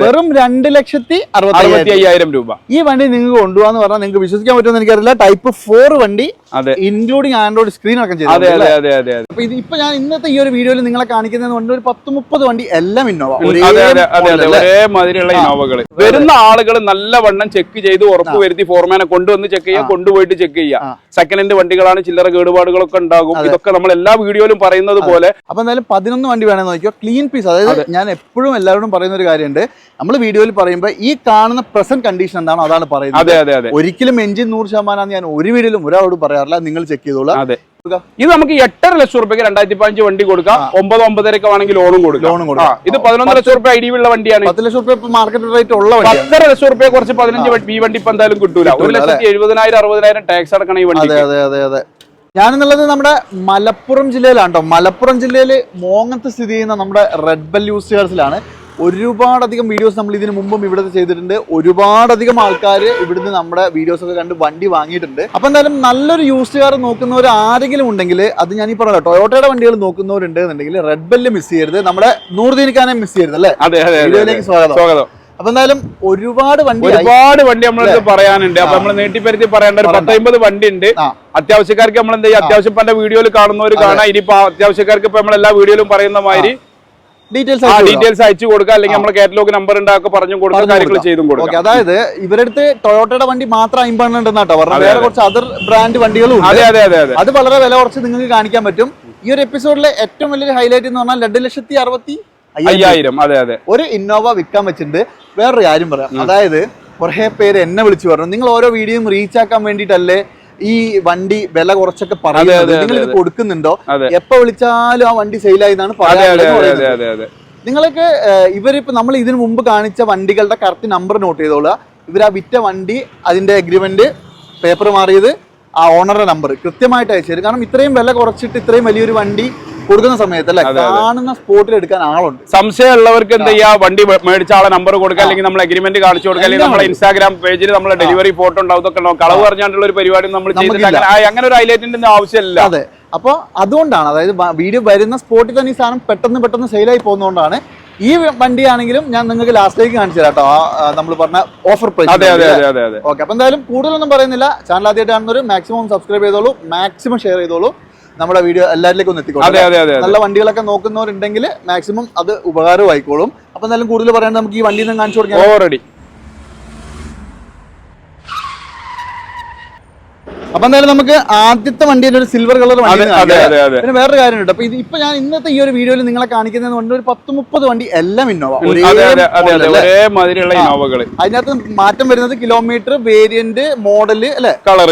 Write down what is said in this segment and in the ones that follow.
വെറും 2,65,000 രൂപ. ഈ വണ്ടി നിങ്ങൾക്ക് കൊണ്ടുപോകാന്ന് പറഞ്ഞാൽ നിങ്ങൾക്ക് വിശ്വസിക്കാൻ പറ്റുമെന്ന് എനിക്കറിയില്ല. ടൈപ്പ് 4 വണ്ടി, ഇൻക്ലൂഡിംഗ് ആൻഡ്രോയിഡ് സ്ക്രീൻ അടക്കം ചെയ്തു. അപ്പൊ ഇപ്പൊ ഞാൻ ഇന്നത്തെ ഈ ഒരു വീഡിയോയിൽ നിങ്ങളെ കാണിക്കുന്നത് കൊണ്ട് ഒരു 10-30 വണ്ടി എല്ലാം ഇന്നോവ, ഒരേ മാതിരിയുള്ള ഇന്നോവകൾ. വരുന്ന ആളുകൾ നല്ലവണ്ണം ചെക്ക് ചെയ്ത് ഉറപ്പ് വരുത്തി ഫോർമാനെ കൊണ്ടുവന്ന് ചെക്ക് ചെയ്യുക, കൊണ്ടുപോയിട്ട് ചെക്ക് ചെയ്യുക. സെക്കൻഡ് ഹാൻഡ് വണ്ടികളാണ്, ചില്ലറ കേടുപാടുകളൊക്കെ ഉണ്ടാകും. ഇതൊക്കെ നമ്മൾ എല്ലാ വീഡിയോയിലും പറയുന്നത് പോലെ. അപ്പൊ എന്തായാലും 11 വണ്ടി വേണമെന്ന് നോക്കിയോ, ക്ലീൻ പീസ്. അതായത് ഞാൻ എപ്പോഴും എല്ലാവരോടും പറയുന്ന ഒരു കാര്യമുണ്ട്, നമ്മൾ വീഡിയോയിൽ പറയുമ്പോൾ ഈ കാണുന്ന പ്രസന്റ് കണ്ടീഷൻ എന്താണോ അതാണ് പറയുന്നത്. ഒരിക്കലും എഞ്ചിൻ 100% ഞാൻ ഒരു വീഡിയോയിലും ഒരാളോട് പറയാറില്ല. നിങ്ങൾ ചെക്ക് ചെയ്തോളാം. ഇത് നമുക്ക് 8.5 ലക്ഷം രൂപയ്ക്ക് 2015 വണ്ടി കൊടുക്കാം. 9-9.5 ആണെങ്കിൽ ലോണും കൊടുക്കാം. ഇത് 11 ലക്ഷം രൂപ ഐഡി ഉള്ള വണ്ടിയാണ്. 10 ലക്ഷം രൂപ മാർക്കറ്റ് റേറ്റ് ഉള്ള 10.5 ലക്ഷം രൂപ കുറച്ച് 15 ഈ വണ്ടി ഇപ്പൊ എന്തായാലും കിട്ടൂല. 1,70,000-60,000 ടാക്സ് അടക്കണം ഈ വണ്ടി. അതെ. ഞാനെന്നുള്ളത് നമ്മുടെ മലപ്പുറം ജില്ലയിലാണ് കേട്ടോ. മലപ്പുറം ജില്ലയിൽ മോങ്ങത്ത് സ്ഥിതി ചെയ്യുന്ന നമ്മുടെ റെഡ് ബെൽ യൂസ്ഡ് കാർസിലാണ്. ഒരുപാടധികം വീഡിയോസ് നമ്മൾ ഇതിനു മുമ്പും ഇവിടെ ചെയ്തിട്ടുണ്ട്. ഒരുപാടധികം ആൾക്കാർ ഇവിടുന്ന് നമ്മുടെ വീഡിയോസ് ഒക്കെ കണ്ട് വണ്ടി വാങ്ങിയിട്ടുണ്ട്. അപ്പൊ എന്തായാലും നല്ലൊരു യൂസ്ഡ് കാർ നോക്കുന്നവർ ആരെങ്കിലും ഉണ്ടെങ്കിൽ, അത് ഞാൻ ഈ പറഞ്ഞ ടൊയോട്ടയുടെ വണ്ടികൾ നോക്കുന്നവരുണ്ട് എന്നുണ്ടെങ്കിൽ റെഡ് ബെല്ല് മിസ് ചെയ്യരുത്, നമ്മുടെ നൂർദീനിക്കാനെ മിസ് ചെയ്യരുത് അല്ലേ. വീഡിയോയിലേക്ക് സ്വാഗതം. അപ്പൊ എന്തായാലും ഒരുപാട് വണ്ടി നമ്മൾ പറയാനുണ്ട്. അപ്പൊ നമ്മൾ നീട്ടിപ്പരുത്തി പറയേണ്ട ഒരു 10-50 വണ്ടി ഉണ്ട്. അത്യാവശ്യക്കാർക്ക് നമ്മൾ എന്താ അത്യാവശ്യം പല വീഡിയോയിൽ കാണുന്നവർ കാണാം. ഇനിയിപ്പോ അത്യാവശ്യക്കാർക്ക് ഇപ്പൊ നമ്മൾ എല്ലാ വീഡിയോയിലും പറയുന്ന മാതിരി ഡീറ്റെയിൽസ് അയച്ചു കൊടുക്കുക, അല്ലെങ്കിൽ നമ്മുടെ കാറ്റലോഗ് നമ്പർ ഉണ്ടാക്കുക, പറഞ്ഞു കൊടുക്കുക, കാര്യങ്ങൾ ചെയ്തും കൊടുക്കുക. അതായത് ഇവരടുത്ത് ടൊയോട്ടയുടെ വണ്ടി മാത്രം 50 ഉണ്ടെന്നാട്ടോ പറഞ്ഞത്. വേറെ കുറച്ച് അതർ ബ്രാൻഡ് വണ്ടികളും ഉണ്ട്. അത് വളരെ വില കുറച്ച് നിങ്ങൾക്ക് കാണിക്കാൻ പറ്റും. ഈ ഒരു എപ്പിസോഡിലെ ഏറ്റവും വലിയൊരു ഹൈലൈറ്റ് എന്ന് പറഞ്ഞാൽ 2,65,000 ഒരു ഇന്നോവ വിൽക്കാൻ വെച്ചിട്ടുണ്ട്. വേറൊരു കാര്യം പറയാം, അതായത് കുറെ പേര് എന്നെ വിളിച്ചു പറഞ്ഞു, നിങ്ങൾ ഓരോ വീഡിയോയും റീച്ച് ആക്കാൻ വേണ്ടിയിട്ടല്ലേ ഈ വണ്ടി വില കുറച്ചൊക്കെ പറയുന്നത്, നിങ്ങൾ ഇത് കൊടുക്കുന്നുണ്ടോ? എപ്പോ വിളിച്ചാലും ആ വണ്ടി സെയിലായി എന്നാണ് പറയുന്നത്. നിങ്ങൾക്ക് ഇവരിപ്പോ നമ്മൾ ഇതിനു മുമ്പ് കാണിച്ച വണ്ടികളുടെ കറക്റ്റ് നമ്പർ നോട്ട് ചെയ്തോളുക. ഇവർ ആ വിറ്റ വണ്ടി, അതിന്റെ അഗ്രിമെന്റ്, പേപ്പർ മാറിയത്, ആ ഓണറുടെ നമ്പർ കൃത്യമായിട്ട് അയച്ചു തരും. കാരണം ഇത്രയും വില കുറച്ചിട്ട് ഇത്രയും വലിയൊരു വണ്ടി കൊടുക്കുന്ന സമയത്ത് അല്ലെ, കാണുന്ന സ്പോട്ടിൽ എടുക്കാൻ ആളുണ്ട്. സംശയമുള്ളവർക്ക് എന്താ ചെയ്യാ, വണ്ടി മേടിച്ച ആളെ നമ്പർ കൊടുക്കുക, അല്ലെങ്കിൽ നമ്മൾ അഗ്രിമെന്റ് കാണിച്ചു കൊടുക്കുക, അല്ലെങ്കിൽ നമ്മുടെ ഇൻസ്റ്റാഗ്രാം പേജിൽ നമ്മളെ ഡെലിവറി ഫോട്ടോ ഉണ്ടാവും. ഇതൊക്കെ ഉണ്ടാവും. കളവ് പറഞ്ഞാണ്ടുള്ള ഒരു പരിപാടി നമ്മൾ ചെയ്തില്ല. അങ്ങനെ ഒരു ഹൈലൈറ്റിന്റെ ആവശ്യമില്ല. അതെ. അപ്പൊ അതുകൊണ്ടാണ്, അതായത് വീഡിയോ വരുന്ന സ്പോട്ടിൽ തന്നെ ഈ സാധനം പെട്ടെന്ന് സെയിലായി പോകുന്നതുകൊണ്ടാണ്. ഈ വണ്ടിയാണെങ്കിലും ഞാൻ നിങ്ങൾക്ക് ലാസ്റ്റിലേക്ക് കാണിച്ചു തരാം കേട്ടോ, നമ്മൾ പറഞ്ഞ ഓഫർ പ്രൈസ്. ഓക്കെ. അപ്പൊ എന്തായാലും കൂടുതലൊന്നും പറയുന്നില്ല. ചാനൽ ആദ്യമായിട്ട് കാണുന്നവർ മാക്സിമം സബ്സ്ക്രൈബ് ചെയ്തോളൂ, മാക്സിമം ഷെയർ ചെയ്തോളൂ. നമ്മുടെ വീഡിയോ എല്ലാവരിലേക്കും ഒന്ന് എത്തിക്കോളും. നല്ല വണ്ടികളൊക്കെ നോക്കുന്നവരുണ്ടെങ്കിൽ മാക്സിമം അത് ഉപകാരമായിക്കോളും. അപ്പൊ എന്തായാലും കൂടുതൽ പറയാൻ നമുക്ക് ഈ വണ്ടി കാണിച്ചു കൊടുക്കാം. ഓൾറെഡി അപ്പൊ എന്തായാലും നമുക്ക് ആദ്യത്തെ വണ്ടിയിൽ ഒരു സിൽവർ കളർ വണ്ടി. പിന്നെ വേറൊരു കാര്യമുണ്ട്. അപ്പൊ ഇപ്പൊ ഞാൻ ഇന്നത്തെ ഈ ഒരു വീഡിയോയിൽ നിങ്ങളെ കാണിക്കുന്നത് കൊണ്ട് ഒരു 10-30 വണ്ടി എല്ലാം ഇന്നോവ, ഒരേ മാതിരിയുള്ള ഇന്നോവകൾ. അതിനകത്ത് മാറ്റം വരുന്നത് കിലോമീറ്റർ, വേരിയന്റ്, മോഡല് അല്ലെ, കളർ,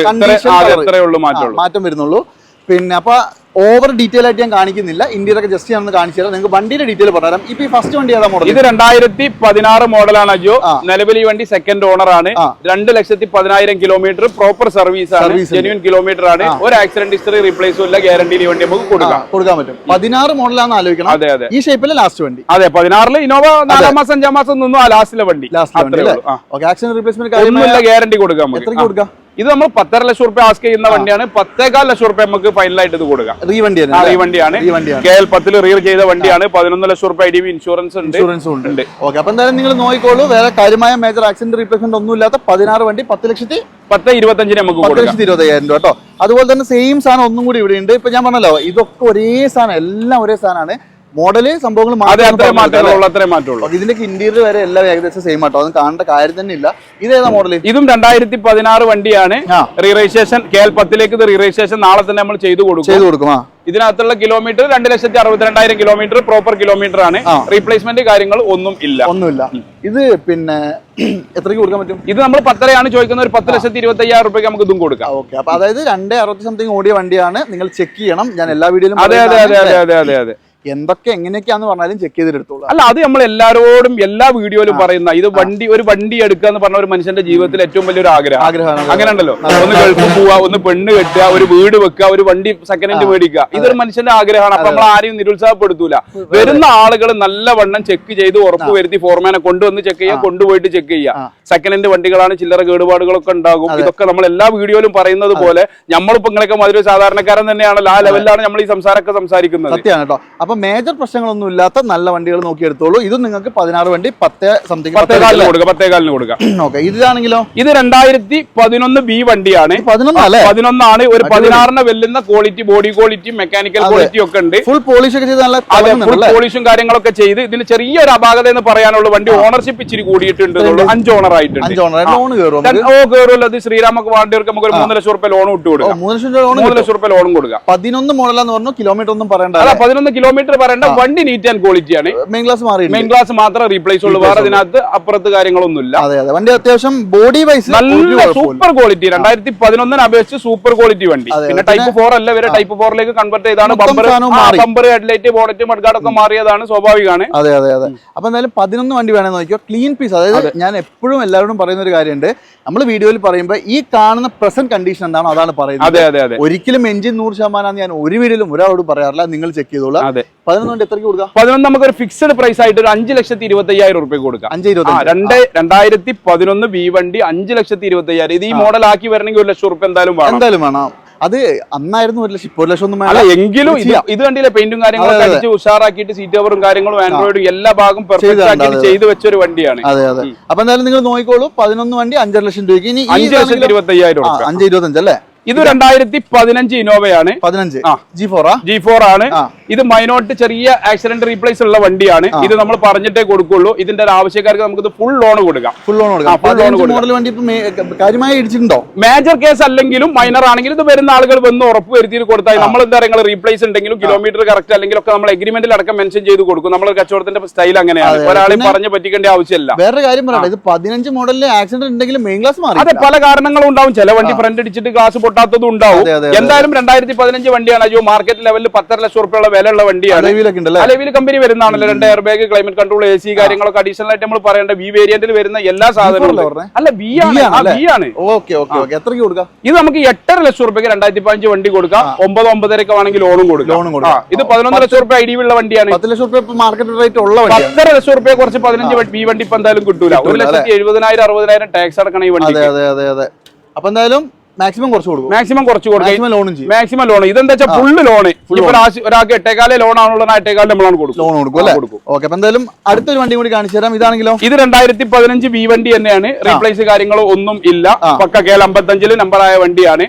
മാറ്റം വരുന്നുള്ളൂ. പിന്നെ അപ്പൊ ഓവർ ഡീറ്റെയിൽ ആയിട്ട് ഞാൻ കാണിക്കുന്നില്ല. ഇന്ത്യയിലൊക്കെ ജസ്റ്റ് ഞാൻ കാണിച്ചു തരാം. നിങ്ങൾക്ക് വണ്ടിയുടെ ഡീറ്റെയിൽ പറഞ്ഞുതരാം. ഇപ്പൊ ഈ ഫസ്റ്റ് വണ്ടി ഏതാ മോഡൽ? ഇത് 2016 മോഡലാണ് അജോ. നിലവിൽ ഈ വണ്ടി സെക്കൻഡ് ഓണർ ആണ്. 2,10,000 കിലോമീറ്റർ പ്രോപ്പർ സർവീസ് ആണ്, ജെന്യൂൻ കിലോമീറ്റർ ആണ്. ഒരു ആക്സിഡന്റ് ഹിസ്റ്ററി, റീപ്ലേസും ഇല്ല, ഗ്യാരണ്ടി വണ്ടി നമുക്ക് കൊടുക്കാൻ പറ്റും. 16 മോഡലാണെന്ന് ആലോചിക്കണം. അതെ. ഈ ഷേപ്പിലെ ലാസ്റ്റ് വണ്ടി. അതെ, 16 ഇന്നോവ 4 മാസം 5 മാസം നിന്നു. ആ ലാസ്റ്റിലെ വണ്ടി. ആക്സിഡന്റ് റീപ്ലേസ്മെന്റ് ഗ്യാരണ്ടി കൊടുക്കാം. ഇത് നമ്മൾ 10.5 ലക്ഷം രൂപ ആസ്ക് ചെയ്യുന്ന വണ്ടിയാണ്. 10.4 ലക്ഷം രൂപ നമുക്ക് ഫൈനലായിട്ട് ഇത് കൊടുക്കാം. ഈ വണ്ടിയാണ് KL 10 റീർ ചെയ്ത വണ്ടിയാണ്. 11 ലക്ഷം രൂപ IDV ഇൻഷുറൻസ് ഉണ്ട്. ഓക്കെ. അപ്പൊ എന്തായാലും നിങ്ങൾ നോക്കിക്കോളൂ. വേറെ കാര്യമായ മേജർ ആക്സിഡന്റ് റീപ്ലേസ്മെന്റ് ഒന്നും ഇല്ലാത്ത 16 വണ്ടി 10,25,000 നമുക്ക് 10,25,000 രൂപ കേട്ടോ. അതുപോലെ തന്നെ സെയിം സാധനം ഒന്നും കൂടി ഇവിടെ ഉണ്ട്. ഇപ്പൊ ഞാൻ പറഞ്ഞല്ലോ, ഇതൊക്കെ ഒരേ സാധനം, എല്ലാം ഒരേ സാധനമാണ്. മോഡല് സംഭവങ്ങൾ ഇതിലേക്ക് ഇന്റീരിയർ വരെ എല്ലാം ഏകദേശം സെയിം ആട്ടോ. അത് കാണേണ്ട കാര്യം തന്നെ ഇല്ല. ഇതേതാ മോഡൽ? ഇതും 2016 വണ്ടിയാണ്. റീരജിസ്ട്രേഷൻ KL 10ലേക്ക് ഇത് റീരജിസ്ട്രേഷൻ നാളെ തന്നെ നമ്മൾ ചെയ്തു കൊടുക്കും. ഇതിനകത്തുള്ള കിലോമീറ്റർ 2,62,000 കിലോമീറ്റർ പ്രോപ്പർ കിലോമീറ്റർ ആണ്. റീപ്ലേസ്മെന്റ് കാര്യങ്ങൾ ഒന്നുമില്ല. ഇത് പിന്നെ എത്രയ്ക്ക് കൊടുക്കാൻ പറ്റും? ഇത് നമ്മൾ 10 ചോദിക്കുന്ന ഒരു 10,25,000 രൂപയ്ക്ക് നമുക്ക് ഇതും കൊടുക്കാം. ഓക്കെ. അപ്പൊ അതായത് 260 സംതിങ് ഓടിയ വണ്ടിയാണ്. നിങ്ങൾ ചെക്ക് ചെയ്യണം. ഞാൻ എല്ലാ വീഡിയോയിലും അതെ എന്തൊക്കെ എങ്ങനെയൊക്കെയാന്ന് പറഞ്ഞാലും ചെക്ക് ചെയ്തെടുത്തോളൂ. അല്ല, അത് നമ്മൾ എല്ലാരോടും എല്ലാ വീഡിയോയിലും പറയുന്ന ഇത് ഒരു വണ്ടി എടുക്കുക എന്ന് പറഞ്ഞ ഒരു മനുഷ്യന്റെ ജീവിതത്തിൽ ഏറ്റവും വലിയൊരു ആഗ്രഹമാണ്. അങ്ങനെ ഉണ്ടല്ലോ, ഒന്ന് ഗൾഫ് പോവുക, ഒന്ന് പെണ്ണ് കെട്ടുക, ഒരു വീട് വെക്കുക, ഒരു വണ്ടി സെക്കൻഡ് ഹാൻഡ് മേടിക്കുക. ഇതൊരു മനുഷ്യന്റെ ആഗ്രഹമാണ്. അപ്പൊ നമ്മൾ ആരെയും നിരുത്സാഹപ്പെടുത്തൂല. വരുന്ന ആളുകൾ നല്ലവണ്ണം ചെക്ക് ചെയ്ത് ഉറപ്പ് വരുത്തി ഫോർമാനെ കൊണ്ടുവന്ന് ചെക്ക് ചെയ്യുക, കൊണ്ടുപോയിട്ട് ചെക്ക് ചെയ്യുക. സെക്കൻഡ് ഹാൻഡ് വണ്ടികളാണ്, ചില്ലറ കേടുപാടുകളൊക്കെ ഉണ്ടാകും. ഇതൊക്കെ നമ്മൾ എല്ലാ വീഡിയോയിലും പറയുന്നത് പോലെ നമ്മളിപ്പോ ഇങ്ങനെയൊക്കെ മാതിരി സാധാരണക്കാരൻ തന്നെയാണല്ലോ. ആ ലെവലിലാണ് നമ്മൾ ഈ സംസാരമൊക്കെ സംസാരിക്കുന്നത്. സത്യമാണ് കേട്ടോ. അപ്പൊ മേജർ പ്രശ്നങ്ങളൊന്നും ഇല്ലാത്ത നല്ല വണ്ടികൾ നോക്കി എടുത്തോളൂ. ഇതും നിങ്ങൾക്ക് 16 വണ്ടി 10 സംതിങ് 10 കൊടുക്കാം. ഓക്കെ, ഇതാണെങ്കിലോ ഇത് 2011 ബി വണ്ടിയാണ്. 11 ഒരു 16 വെല്ലുന്ന quality, body quality, mechanical quality ഒക്കെ ഉണ്ട്. ഫുൾ പോളിഷ് ഒക്കെ ചെയ്ത് നല്ല ഫുൾ പോളിഷും കാര്യങ്ങളൊക്കെ ചെയ്ത്. ഇതിന് ചെറിയൊരു അപാകത എന്ന് പറയാനുള്ള വണ്ടി ഓണർഷിപ്പ് ഇച്ചിരി കൂടിയിട്ടുണ്ട്. 5 ഓണർ ആയിട്ടുണ്ട്. കയറുമല്ലോ. അത് ശ്രീരാമൊക്കെ വാണ്ടിയവർക്ക് നമുക്ക് 3 ലക്ഷം രൂപ ലോൺ ഇട്ട് കൊടുക്കാം. 3 ലക്ഷം രൂപ ലോണും കൊടുക്കാം. 11 മോഡലാന്ന് പറഞ്ഞു. കിലോമീറ്റർ ഒന്നും പറയണ്ട. 11 കിലോമീറ്റർ പറയണ്ട. വണ്ടി നീറ്റ് ആൻഡ് ക്വാളിറ്റി ആണ്. മെയിൻ ഗ്ലാസ് മാത്രം റീപ്ലേസ് ഉള്ളൂ. വേറെ അതിനകത്ത് അപ്പുറത്ത് കാര്യങ്ങളൊന്നുമില്ല. വണ്ടി അത്യാവശ്യം ബോഡി വൈസ് നല്ല സൂപ്പർ ക്വാളിറ്റി. 2011 അപേക്ഷിച്ച് സൂപ്പർ ക്വാളിറ്റി വണ്ടി. പിന്നെ ടൈപ്പ് 4 അല്ല, വരെ ടൈപ്പ് 4ലേക്ക് കൺവെർട്ട് ചെയ്താണ്. ബമ്പർ, ഹെഡ്ലൈറ്റ്, ബോണറ്റ്, മഡ്ഗാർഡ് ഒക്കെ മാറിയതാണ്. സ്വാഭാവികമാണ്. അതെ. അപ്പൊ എന്തായാലും 11 വണ്ടി വേണമെന്ന് നോക്കിയോ. Clean piece. അതായത് ഞാൻ എപ്പോഴും എല്ലാവരോടും പറയുന്ന ഒരു കാര്യമുണ്ട്. നമ്മൾ വീഡിയോയിൽ പറയുമ്പോൾ ഈ കാണുന്ന പ്രസന്റ് കണ്ടീഷൻ എന്താണോ അതാണ് പറയുന്നത്. ഒരിക്കലും എഞ്ചിൻ 100% ഞാൻ ഒരു വീഡിയോയിലും ഒരാളോട് പറയാറില്ല. നിങ്ങൾ ചെക്ക് ചെയ്തോളാം. 11 വണ്ടി എത്രയ്ക്ക് കൊടുക്കാം? 11 നമുക്ക് ഒരു ഫിക്സഡ് പ്രൈസ് ആയിട്ട് ഒരു 5,25,000 രൂപ കൊടുക്കാം. 2011 ബി വണ്ടി 5,25,000. ഇത് ഈ മോഡൽ ആക്കി വരണമെങ്കിൽ 1 ലക്ഷം രൂപ എന്തായാലും വേണം. അത് അന്നായിരുന്നു 1 ലക്ഷം, 1 ലക്ഷം ഒന്നും അല്ല. എങ്കിലും ഇത് കണ്ടില്ലേ, പെയിന്റും കാര്യങ്ങളും അടിച്ച് ഉഷാറാക്കിയിട്ട് സീറ്റ് കവറും കാര്യങ്ങളും ആൻഡ്രോയിഡും എല്ലാ ഭാഗം പെർഫെക്റ്റ് ആക്കിയിട്ട് ചെയ്ത് വെച്ചൊരു വണ്ടിയാണ്. അതെ. അപ്പൊ എന്തായാലും നിങ്ങൾ നോക്കിക്കോളൂ. 11 വണ്ടി 5 ലക്ഷം രൂപയ്ക്ക്. ഇനി 5,25,000 5,25 അല്ലേ? ഇത് 2015 ഇന്നോവയാണ്. 15 G4 ആണ്. ഇത് മൈനോട്ട് ചെറിയ ആക്സിഡന്റ് റീപ്ലേസ് ഉള്ള വണ്ടിയാണ്. ഇത് നമ്മൾ പറഞ്ഞിട്ടേ കൊടുക്കുള്ളൂ. ഇതിന്റെ ആവശ്യക്കാർക്ക് നമുക്ക് ഫുൾ ലോൺ കൊടുക്കാം. കാര്യമായി ഇടിച്ചിട്ടുണ്ടോ? മേജർ കേസ് അല്ലെങ്കിലും മൈനർ ആണെങ്കിലും ഇത് വരുന്ന ആളുകൾ വന്ന് ഉറപ്പ് വരുത്തി കൊടുത്താൽ നമ്മൾ എന്താ പറയുക, റീപ്ലേസ് ഉണ്ടെങ്കിലും കിലോമീറ്റർ കറക്റ്റ് അല്ലെങ്കിൽ ഒക്കെ നമ്മൾ എഗ്രിമെന്റിൽ അടക്കം മെൻഷൻ ചെയ്ത് കൊടുക്കും. നമ്മൾ കച്ചവടത്തിന്റെ സ്റ്റൈൽ അങ്ങനെയാണ്. ഒരാളെ പറഞ്ഞ് പറ്റിക്കേണ്ട ആവശ്യമില്ല. വേറെ കാര്യം പറയാം, ഇത് 15 മോഡലിലെ ആക്സിഡന്റ് ഉണ്ടെങ്കിലും മെയിൻ ഗ്ലാസ് മാറി. അതെ, പല കാരണങ്ങളും ഉണ്ടാവും. ചില വണ്ടി ഫ്രണ്ട് അടിച്ചിട്ട് ഗ്ലാസ് പൊട്ടാത്തതും ഉണ്ടാവും. എന്തായാലും 2015 വണ്ടിയാണ്. അയ്യോ, മാർക്കറ്റ് ലെവലിൽ 10.5 ലക്ഷം രൂപയുള്ള വിലയുള്ള വണ്ടിയാണ്. അലവിൽ കമ്പനി വരുന്നതാണല്ലോ. 2 air bag, climate control, AC കാര്യങ്ങളൊക്കെ അഡീഷണൽ ആയിട്ട് നമ്മൾ പറയേണ്ട വി വേരിയന്റിൽ വരുന്ന എല്ലാ സാധനങ്ങളും. അല്ല, ബി ആണ്. ഇത് നമുക്ക് 8.5 ലക്ഷം രൂപയ്ക്ക് 2015 വണ്ടി കൊടുക്കാം. 9-9.5 ആണെങ്കിൽ ലോണും കൊടുക്കാം. ഇത് 11 ലക്ഷം രൂപ ഐ ഡി ഉള്ള വണ്ടിയാണ്. 10 ലക്ഷം രൂപ മാർക്കറ്റ് റേറ്റ് ഉള്ള 10.5 ലക്ഷം രൂപ കുറച്ച് 15 ബി വണ്ടി ഇപ്പൊ എന്തായാലും കിട്ടൂല. 1,70,000-60,000 ടാക്സ് അടക്കണം ഈ വണ്ടി. അപ്പൊ എന്തായാലും മാക്സിമം കുറച്ച് കൊടുക്കും. Maximum loan. ഇതെന്താ വെച്ചാൽ ഫുള്ള് ലോണ്. ഒരാൾക്ക് 8,4 ലോൺ ആണുള്ള 8,4 നമ്മളാണ് കൊടുക്കും. ഓക്കെ, അപ്പൊ എന്തായാലും അടുത്തൊരു വണ്ടി കൂടി കാണിച്ചു തരാം. ഇതാണെങ്കിലോ ഇത് 2015 ബി വണ്ടി തന്നെയാണ്. റീപ്ലേസ് കാര്യങ്ങളോ ഒന്നും ഇല്ല. പക്ക KL 55 നമ്പറായ വണ്ടിയാണ്.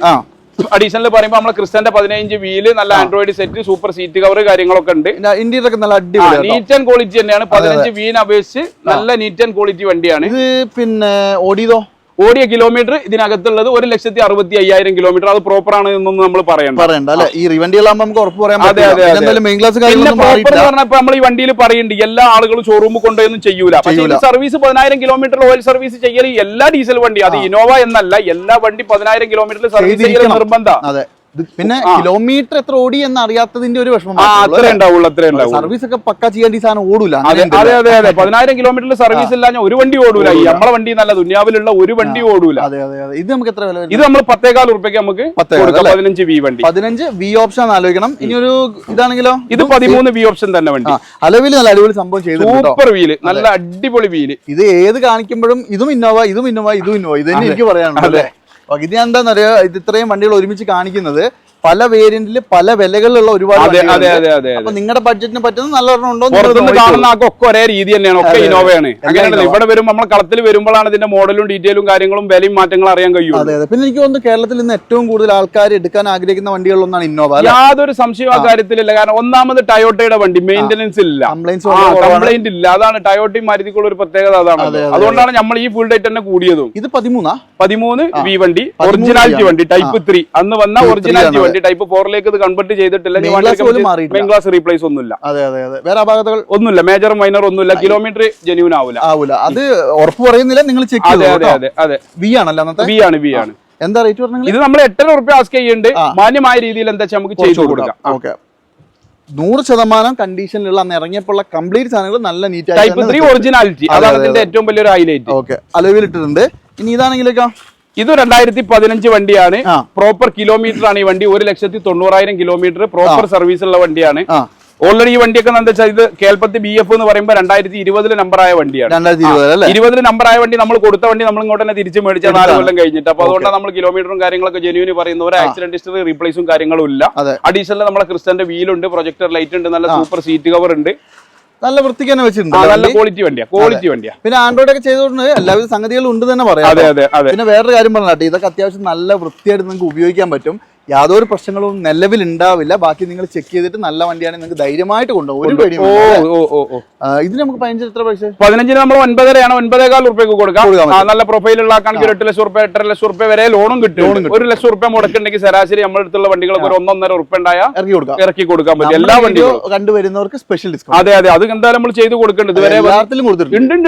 അഡീഷണൽ പറയുമ്പോൾ നമ്മളെ ക്രിസ്റ്റന്റെ 15 വീല്, നല്ല Android set, super seat cover കാര്യങ്ങളൊക്കെ ഉണ്ട്. ഇന്റീരിയർ ഒക്കെ നല്ല അടിപൊളി നീറ്റ് ആൻഡ് ക്വാളിറ്റി തന്നെയാണ്. 15 വീന് അപേക്ഷിച്ച് നല്ല നീറ്റ് ആൻഡ് ക്വാളിറ്റി വണ്ടിയാണ്. ഇത് പിന്നെ ഓടിയ കിലോമീറ്റർ ഇതിനകത്തുള്ളത് 1,65,000 കിലോമീറ്റർ. അത് പ്രോപ്പർ ആണ് എന്നൊന്നും നമ്മൾ പറയണ്ട അല്ലെ? ഈ വണ്ടികളാകുമ്പോൾ നമുക്ക് ഉറപ്പ് പറയാൻ പറ്റും. നമ്മൾ ഈ വണ്ടിയിൽ പറയുന്നുണ്ട് എല്ലാ ആളുകളും ഷോറൂമിൽ കൊണ്ടുപോയൊന്നും ചെയ്യൂല. പക്ഷേ സർവീസ് 10,000 കിലോമീറ്റർ ഓയിൽ സർവീസ് ചെയ്യൽ എല്ലാ ഡീസൽ വണ്ടി, അത് ഇനോവ എന്നല്ല, എല്ലാ വണ്ടി 10,000 കിലോമീറ്റർ സർവീസ് ചെയ്യൽ നിർബന്ധം. പിന്നെ കിലോമീറ്റർ എത്ര ഓടി എന്ന് അറിയാത്തതിന്റെ ഒരു വിഷമം. സർവീസ് ഒക്കെ പക്ക ചെയ്യേണ്ട സാധനം ഓടൂല. അതെ 10,000 കിലോമീറ്ററിൽ സർവീസ് ഇല്ല ഒരു വണ്ടി ഓടൂല. ഈ നമ്മളെ വണ്ടി നല്ല ദുനിയാവിലുള്ള ഒരു വണ്ടി ഓടൂല. ഇത് നമുക്ക് എത്ര വില? ഇത് നമ്മൾ 10,400 രൂപയ്ക്ക് നമുക്ക് 15 വി വണ്ടി. 15 വി ഓപ്ഷൻ ആലോചിക്കണം. ഇനി ഒരു ഇതാണെങ്കിലോ ഇത് 13 വി ഓപ്ഷൻ തന്നെ വണ്ടി. അലവിൽ നല്ല അടിപൊളി സംഭവം ചെയ്തു. സൂപ്പർ വീല്, നല്ല അടിപൊളി വീല്. ഇത് ഏത് കാണിക്കുമ്പോഴും ഇതും ഇന്നോവ, ഇതും ഇന്നോവ, ഇതും ഇന്നോവ, ഇത് തന്നെ എനിക്ക് പറയാനുള്ളത്. ഇത് എന്താണെന്നറിയോ, ഇത് ഇത്രയും വണ്ടികൾ ഒരുമിച്ച് കാണിക്കുന്നത് പല വേരിയന്റില് പല വിലകളിലുള്ള ഒരുപാട്. അപ്പൊ നിങ്ങളുടെ ബഡ്ജറ്റിന് പറ്റുന്ന നല്ലൊരെണ്ണം ഉണ്ടോ? കാണുന്ന ഒക്കെ ഒരേ രീതി തന്നെയാണ്. ഒക്കെ ഇന്നോവയാണ്. അങ്ങനെയല്ല, ഇവിടെ വരുമ്പോൾ നമ്മൾ കളത്തിൽ വരുമ്പോഴാണ് ഇതിന്റെ മോഡലും ഡീറ്റെയിലും കാര്യങ്ങളും വിലയും മാറ്റങ്ങളും അറിയാൻ കഴിയും. അതെ. പിന്നെ എനിക്ക് തോന്നുന്നു കേരളത്തിൽ നിന്ന് ഏറ്റവും കൂടുതൽ ആൾക്കാർ എടുക്കാൻ ആഗ്രഹിക്കുന്ന വണ്ടികളിലൊന്നാണ് ഇന്നോവ. യാതൊരു സംശയം ആ കാര്യത്തിലില്ല. കാരണം ഒന്നാമത് ടയോട്ടയുടെ വണ്ടി മെയിന്റനൻസ് ഇല്ല, കംപ്ലൈന്റ് ഇല്ല. അതാണ് ടയോട്ടയും മാരുതിക്കുള്ള ഒരു പ്രത്യേകത. അതാണ്. അതുകൊണ്ടാണ് നമ്മൾ ഈ ഫുൾ ഡേറ്റ് തന്നെ കൂടിയതും. ഇത് 13 വി വണ്ടി, ഒറിജിനാലിറ്റി വണ്ടി, ടൈപ്പ് 3 അന്ന് വന്ന ഒറിജിനാലിറ്റി വണ്ടി. ടൈപ്പ് 4ലേക്ക് ഇത് കൺവെർട്ട് ചെയ്തിട്ടില്ല. മെയിൻ ഗ്ലാസ് റീപ്ലേസ് ഒന്നുമില്ല. വേറെ അപാകതകൾ ഒന്നുമില്ല. മേജർ മൈനർ ഒന്നുമില്ല. കിലോമീറ്റർ ജെന്യൂൻ ആവില്ല. അത് ഉറപ്പ് പറയുന്നില്ല, നിങ്ങൾ ചെക്ക് ചെയ്തു. അതെ, വി ആണല്ലോ. വി ആണ്. എന്താ റേറ്റ് പറഞ്ഞത്? ഇത് നമ്മൾ 8.5 രൂപ ആസ്ക് ചെയ്യുന്നുണ്ട്. മാന്യമായ രീതിയിൽ എന്താ വെച്ചാൽ നമുക്ക് ചെയ്തു കൊടുക്കാം. 100% കണ്ടീഷനിലുള്ള അന്ന് ഇറങ്ങിയപ്പോൾ കംപ്ലീറ്റ് സാധനങ്ങൾ നല്ല നീറ്റ് ടൈപ്പ് 3 ഒറിജിനാലിറ്റി. അതാണ് ഇതിന്റെ ഏറ്റവും വലിയൊരു ഹൈലൈറ്റ്. ഓക്കെ, അലവിൽ ഇട്ടിട്ടുണ്ട്. ഇനി ഇതാണെങ്കിലോ ഇത് 2015 വണ്ടിയാണ്. പ്രോപ്പർ കിലോമീറ്റർ ആണ് ഈ വണ്ടി. 1,90,000 കിലോമീറ്റർ പ്രോപ്പർ സർവീസ് ഉള്ള വണ്ടിയാണ്. ഓൾറെഡി ഈ വണ്ടിയൊക്കെ എന്താ വെച്ചാൽ ഇത് കേൽപ്പത്തി BF എന്ന് പറയുമ്പോൾ 2020 നമ്പറായ വണ്ടിയാണ്. 2020 നമ്പറായ വണ്ടി നമ്മൾ കൊടുത്ത വണ്ടി നമ്മൾ ഇങ്ങോട്ട് തന്നെ തിരിച്ചു മേടിച്ച 4 കൊല്ലം കഴിഞ്ഞിട്ട്. അപ്പൊ അതുകൊണ്ടാണ് നമ്മൾ കിലോമീറ്ററും കാര്യങ്ങളൊക്കെ ജെന്യൂന് പറയുന്ന ഒരു ആക്സിഡന്റ് ഹിസ്റ്ററി റീപ്ലേസും കാര്യങ്ങളും ഇല്ല. അഡീഷണൽ നമ്മളെ ക്രിസ്റ്റന്റെ വീലുണ്ട്, പ്രൊജക്ടർ ലൈറ്റ് ഉണ്ട്, നല്ല സൂപ്പർ സീറ്റ് കവർ ഉണ്ട്, നല്ല വൃത്തിക്ക് തന്നെ വെച്ചിട്ടുണ്ട്. നല്ല ക്വാളിറ്റി വണ്ടിയാ. പിന്നെ ആൻഡ്രോയിഡ് ഒക്കെ ചെയ്തുകൊണ്ട് എല്ലാവിധ സംഗതികളും ഉണ്ട് തന്നെ പറയാം. പിന്നെ വേറൊരു കാര്യം പറഞ്ഞാട്ടെ, ഇതൊക്കെ അത്യാവശ്യം നല്ല വൃത്തിയായിട്ട് നിങ്ങൾക്ക് ഉപയോഗിക്കാൻ പറ്റും. യാതൊരു പ്രശ്നങ്ങളും നിലവിൽ ഉണ്ടാവില്ല. ബാക്കി നിങ്ങൾ ചെക്ക് ചെയ്തിട്ട് നല്ല വണ്ടിയാണ് നിങ്ങൾക്ക് ധൈര്യമായിട്ട് കൊണ്ടുപോകും. ഒരു പേടിയും ഇതിന് നമുക്ക് 15 എത്ര പൈസ? 15 നമ്മൾ 9.5 9.4 റുപ്യക്ക് കൊടുക്കാം. നല്ല പ്രൊഫൈലുള്ള ആൾക്കാണെങ്കിൽ 8 ലക്ഷം റുപ്യ 8.5 ലക്ഷം റുപ്യ വരെ ലോണും കിട്ടും. 1 ലക്ഷം റുപ്യ മുടക്കുണ്ടെങ്കിൽ ശരാശരി നമ്മുടെ അടുത്തുള്ള വണ്ടികൾക്ക് ഒരു 1.5 റുപ്യ ഉണ്ടായാൽ ഇറക്കി കൊടുക്കാൻ പറ്റും. എല്ലാ വണ്ടികളും കണ്ടുവരുന്നവർക്ക് സ്പെഷ്യൽ ഡിസ്കൗണ്ട്. അതെ അത് എന്തായാലും നമ്മൾ ചെയ്ത് കൊടുക്കുന്നുണ്ട്. ഇതുവരെ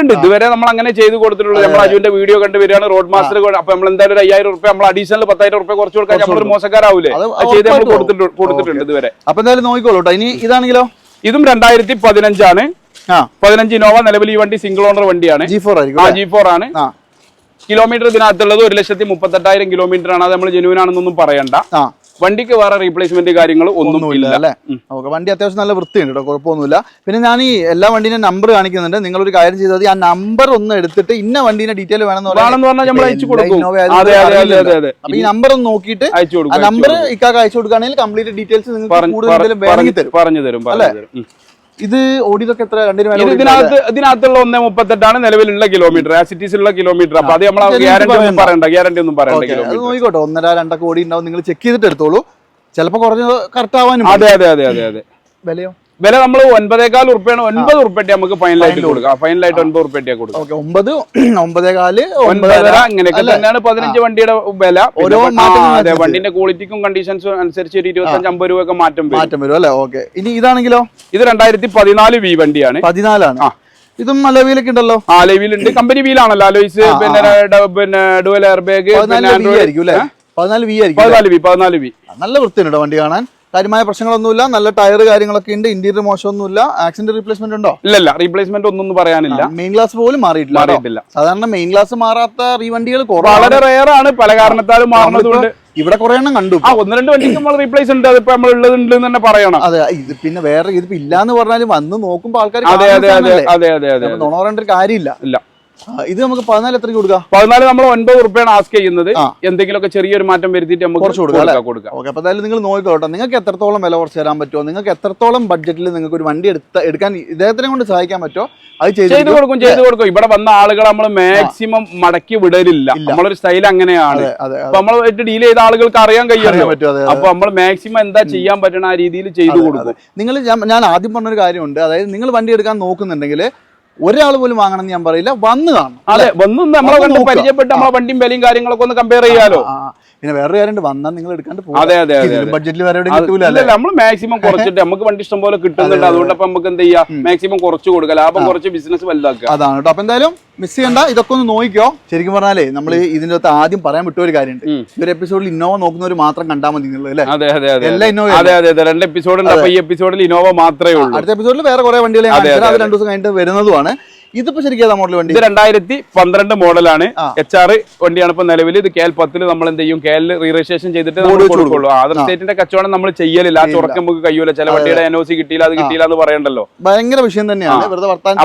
ഉണ്ട്. ഇതുവരെ നമ്മൾ അങ്ങനെ ചെയ്ത് കൊടുത്തിട്ടുള്ളത്. നമ്മൾ അജുവിന്റെ വീഡിയോ കണ്ടുവരികയാണ് റോഡ് മാസ്റ്റർ. അപ്പൊ നമ്മൾ എന്തായാലും 5000 റുപ്യ നമ്മൾ അഡീഷണൽ 10,000 റുപ്യ കുറച്ച് കൊടുക്കാൻ നമ്മളൊരു മോശക്കാരാവൂലേ? കൊടുത്തിട്ടുണ്ട് ഇതുവരെ. അപ്പൊ എന്തായാലും നോക്കിക്കോളൂ. ഇനി ഇതാണെങ്കിലോ? ഇതും 2015 ആണ്. 15 ഇന്നോവ. നിലവിൽ ഈ വണ്ടി സിംഗിൾ ഓണർ വണ്ടിയാണ്. G4 ആയിരിക്കും. G4 ആണ്. കിലോമീറ്റർ ഇതിനകത്തുള്ളത് 1,38,000 കിലോമീറ്റർ ആണ്. അത് നമ്മൾ ജെന്യൂൻ ആണെന്നൊന്നും പറയണ്ട. വണ്ടിക്ക് വേറെ റീപ്ലേസ്മെന്റ് കാര്യങ്ങൾ ഒന്നും ഇല്ല അല്ലേ? വണ്ടി അത്യാവശ്യം നല്ല വൃത്തിയുണ്ട് കേട്ടോ, കുഴപ്പമൊന്നുമില്ല. പിന്നെ ഞാൻ ഈ എല്ലാ വണ്ടീന്റെ നമ്പർ കാണിക്കുന്നുണ്ട്. നിങ്ങളൊരു കാര്യം ചെയ്താൽ മതി, ആ നമ്പർ ഒന്ന് എടുത്തിട്ട് ഇന്ന വണ്ടീന്റെ ഡീറ്റെയിൽ വേണമെന്ന് പറഞ്ഞാൽ നമ്മൾ അയച്ചു കൊടുക്കും. അപ്പൊ ഈ നമ്പർ ഒന്ന് നോക്കിയിട്ട് ആ നമ്പർ ഇക്കാക്ക് അയച്ചു കൊടുക്കുകയാണെങ്കിൽ കംപ്ലീറ്റ് ഡീറ്റെയിൽസ് നിങ്ങൾക്ക് പറഞ്ഞു തരും അല്ലേ? ഇത് ഓടിയതൊക്കെ എത്ര? ഇതിനകത്തുള്ള 1.38 നിലവിലുള്ള കിലോമീറ്റർ, സിറ്റീസിലുള്ള കിലോമീറ്റർ. അപ്പൊ അത് നമ്മൾ ഗ്യാരണ്ടി ഒന്നും പറയണ്ട. അത് നോക്കിക്കോട്ടെ, 1.5-2 ഓടി ഉണ്ടാവും. നിങ്ങൾ ചെക്ക് ചെയ്തിട്ട് എടുത്തോളൂ. ചിലപ്പോ കുറഞ്ഞ കറക്റ്റ് ആവാനും. അതെ. വിലയോ? വില നമ്മൾ 9.4 റുപ്യാണ്. 9 റുപ്യ നമുക്ക് ഫൈനലായിട്ട് കൊടുക്കാം. ഫൈനലായിട്ട് 9 റുപ്യ കൊടുക്കാം. 9, 9.4, 9.5 അങ്ങനെയൊക്കെ തന്നെയാണ് 15 വണ്ടിയുടെ വില. ഓരോ വണ്ടിന്റെ ക്വാളിറ്റിക്കും കണ്ടീഷൻസും അനുസരിച്ച് 25-50 രൂപ ഒക്കെ മാറ്റം വരും അല്ലേ? ഓക്കെ. ഇനി ഇതാണെങ്കിലോ? ഇത് 2014 V വണ്ടിയാണ്. 14 ഇതും അലവിലൊക്കെ ഉണ്ടല്ലോ. അലവിലുണ്ട്. കമ്പനി വീലാണല്ലോ. അലോയ്സ് പിന്നെ ഡുവൽ എയർ ബാഗ്. 14 V നല്ല വൃത്തിയുണ്ട് വണ്ടി കാണാൻ. കാര്യമായ പ്രശ്നങ്ങളൊന്നുമില്ല. നല്ല ടയർ കാര്യങ്ങളൊക്കെ ഉണ്ട്. ഇന്റീരിയർ മോശമൊന്നുമില്ല. ആക്സിഡന്റ് റീപ്ലേസ്മെന്റ് ഉണ്ടോ? ഇല്ല റീപ്ലേസ്മെന്റ് ഒന്നും പറയാനില്ല. മെയിൻ ഗ്ലാസ് പോലും മാറിയിട്ടില്ല. സാധാരണ മെയിൻ ഗ്ലാസ് മാറാത്ത ഈ വണ്ടികൾ വളരെ റെയർ ആണ്. പല കാരണത്താലും മാറുന്നതുകൊണ്ട് ഇവിടെ കുറെ എണ്ണം കണ്ടു. 1-2 വണ്ടിക്ക് നമ്മൾ റീപ്ലേസ് ഉണ്ട്. അതിപ്പോ നമ്മൾ ഉള്ളതുണ്ട് തന്നെ പറയണം. അതെ. ഇത് പിന്നെ വേറെ ഇതിപ്പോ ഇല്ലാന്ന് പറഞ്ഞാലും വന്ന് നോക്കുമ്പോ ആൾക്കാർ നുണ പറയേണ്ട ഒരു കാര്യമില്ല. ഇത് നമുക്ക് 14 എത്രയ്ക്ക് കൊടുക്കാം? 14 നമ്മൾ 9 റുപ്യാണ് ആസ്ക് ചെയ്യുന്നത്. എന്തെങ്കിലുമൊക്കെ ചെറിയൊരു മാറ്റം വരുത്തിയിട്ട് നമുക്ക് കൊടുക്കാം. ഓക്കെ. അപ്പൊ എന്തായാലും നിങ്ങൾ നോക്കിക്കോട്ടെ, നിങ്ങൾക്ക് എത്രത്തോളം വില കുറച്ച് തരാൻ പറ്റുമോ, നിങ്ങൾക്ക് എത്രത്തോളം ബഡ്ജറ്റിൽ നിങ്ങൾക്ക് ഒരു വണ്ടി എടുക്കാൻ ഇദ്ദേഹത്തിനെ കൊണ്ട് സഹായിക്കാൻ പറ്റുമോ അത് ചെയ്തു കൊടുക്കും. ഇവിടെ വന്ന ആളുകൾ നമ്മൾ മാക്സിമം മടക്കി വിടലില്ല. നമ്മളൊരു സ്റ്റൈൽ അങ്ങനെയാണ്. അപ്പൊ നമ്മളായിട്ട് ഡീൽ ചെയ്ത ആളുകൾക്ക് അറിയാൻ കഴിയാൻ പറ്റും. അപ്പൊ നമ്മൾ മാക്സിമം എന്താ ചെയ്യാൻ പറ്റണ ആ രീതിയിൽ ചെയ്തു കൊടുക്കും. നിങ്ങൾ ഞാൻ ആദ്യം പറഞ്ഞൊരു കാര്യമുണ്ട്. അതായത് നിങ്ങൾ വണ്ടി എടുക്കാൻ നോക്കുന്നുണ്ടെങ്കിൽ ഒരാൾ പോലും വാങ്ങണം ഞാൻ പറയില്ല, വന്ന് കാണണം. അതെ, വന്ന് നമ്മളെ പരിചയപ്പെട്ട് നമ്മളെ വണ്ടിയും വിലയും കാര്യങ്ങളൊക്കെ ഒന്ന് കമ്പയർ ചെയ്യാലോ. പിന്നെ വേറെ കാര്യം വന്നാൽ നിങ്ങൾ എടുക്കാണ്ട് ബഡ്ജറ്റിൽ നമ്മൾ മാക്സിമം കുറച്ചിട്ട് നമുക്ക് വണ്ടി ഇഷ്ടം പോലെ കിട്ടുന്നുണ്ട്. അതുകൊണ്ട് അപ്പൊ നമുക്ക് എന്ത് ചെയ്യാം, മാക്സിമം കുറച്ച് കൊടുക്കുക, ലാഭം കുറച്ച് ബിസിനസ് വലുതാക്കുക. അതാണ് കേട്ടോ. അപ്പൊ എന്തായാലും മിസ് ചെയ്യണ്ട, ഇതൊക്കെ ഒന്ന് നോക്കിക്കോ. ശരിക്കും പറഞ്ഞാലേ നമ്മൾ ഇതിന്റെ അകത്ത് ആദ്യം പറയാൻ വിട്ട ഒരു കാര്യമുണ്ട്. ഈ ഒരു എപ്പിസോഡിൽ ഇന്നോവ നോക്കുന്നവർ മാത്രം കണ്ടാൽ മതി അല്ലേ? എല്ലാ ഇന്നോവ 2 എപ്പിസോഡ്. ഈ എപ്പിസോഡിൽ ഇന്നോവ മാത്രമേ ഉള്ളൂ. അടുത്ത എപ്പിസോഡിൽ വേറെ കുറെ വണ്ടികൾ 2 ദിവസം കഴിഞ്ഞിട്ട് വരുന്നതുമാണ്. ഇതിപ്പോ ശരിക്കും ഏതാ മോഡൽ വണ്ടി? ഇത് 2012 മോഡലാണ്. HR വണ്ടിയാണ് ഇപ്പൊ നിലവിൽ. ഇത് KL10 നമ്മൾ എന്ത് ചെയ്യും, KL രജിസ്ട്രേഷൻ ചെയ്തിട്ട് കൊടുക്കുള്ളൂ. അതർ സ്റ്റേറ്റിന്റെ കച്ചവടം നമ്മൾ ചെയ്യലില്ല. ആ ചുറക്കം നമുക്ക് കഴിയൂല. ചില വണ്ടിയുടെ NOC കിട്ടിയില്ല, അത് കിട്ടിയില്ല എന്ന് പറയണ്ടല്ലോ. ഭയങ്കര വിഷയം തന്നെയാണ്.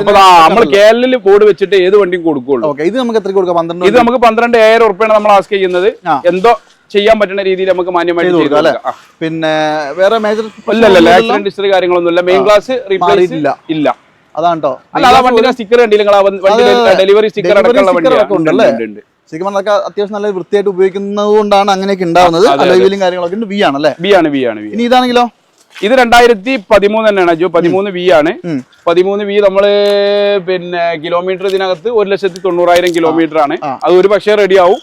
അപ്പൊ നമ്മൾ KL ബോർഡ് വെച്ചിട്ട് ഏത് വണ്ടിയും കൊടുക്കുള്ളൂ. ഇത് നമുക്ക് എത്ര കൊടുക്കാം? 12. ഇത് നമുക്ക് 12,000 റുപ്യാണ് നമ്മൾ ആസ്ക് ചെയ്യുന്നത്. എന്തോ ചെയ്യാൻ പറ്റുന്ന രീതിയിൽ നമുക്ക് മാന്യമായിട്ട് കൊടുക്കാം. പിന്നെ വേറെ മേജർ ആക്സിഡന്റ് ഹിസ്റ്ററി കാര്യങ്ങളൊന്നുമില്ല. മെയിൻ ക്ലാസ് റീപ്ലേസ് ഇല്ല. അതാണ് കേട്ടോ. അല്ലാതെ വണ്ടിയുടെ സ്റ്റിക്കർ കണ്ടില്ല, ഡെലിവറി സ്റ്റിക്കർ അടക്കമുള്ള വണ്ടിയുണ്ടല്ലേ. ശരിക്കും അതൊക്കെ അത്യാവശ്യം നല്ല വൃത്തിയായിട്ട് ഉപയോഗിക്കുന്നത് കൊണ്ടാണ് അങ്ങനെയൊക്കെ ഉണ്ടാവുന്നത്. അലോയിലും കാര്യങ്ങളൊക്കെ ഉണ്ട്. V ആണല്ലേ? V ആണ്. ഇനി ഇതാണെങ്കിലോ? ഇത് 2013 തന്നെയാണ്. 13 V ആണ്. 13 V നമ്മള് പിന്നെ കിലോമീറ്റർ ഇതിനകത്ത് 1,90,000 കിലോമീറ്റർ ആണ്. അത് ഒരു പക്ഷേ റെഡി ആവും.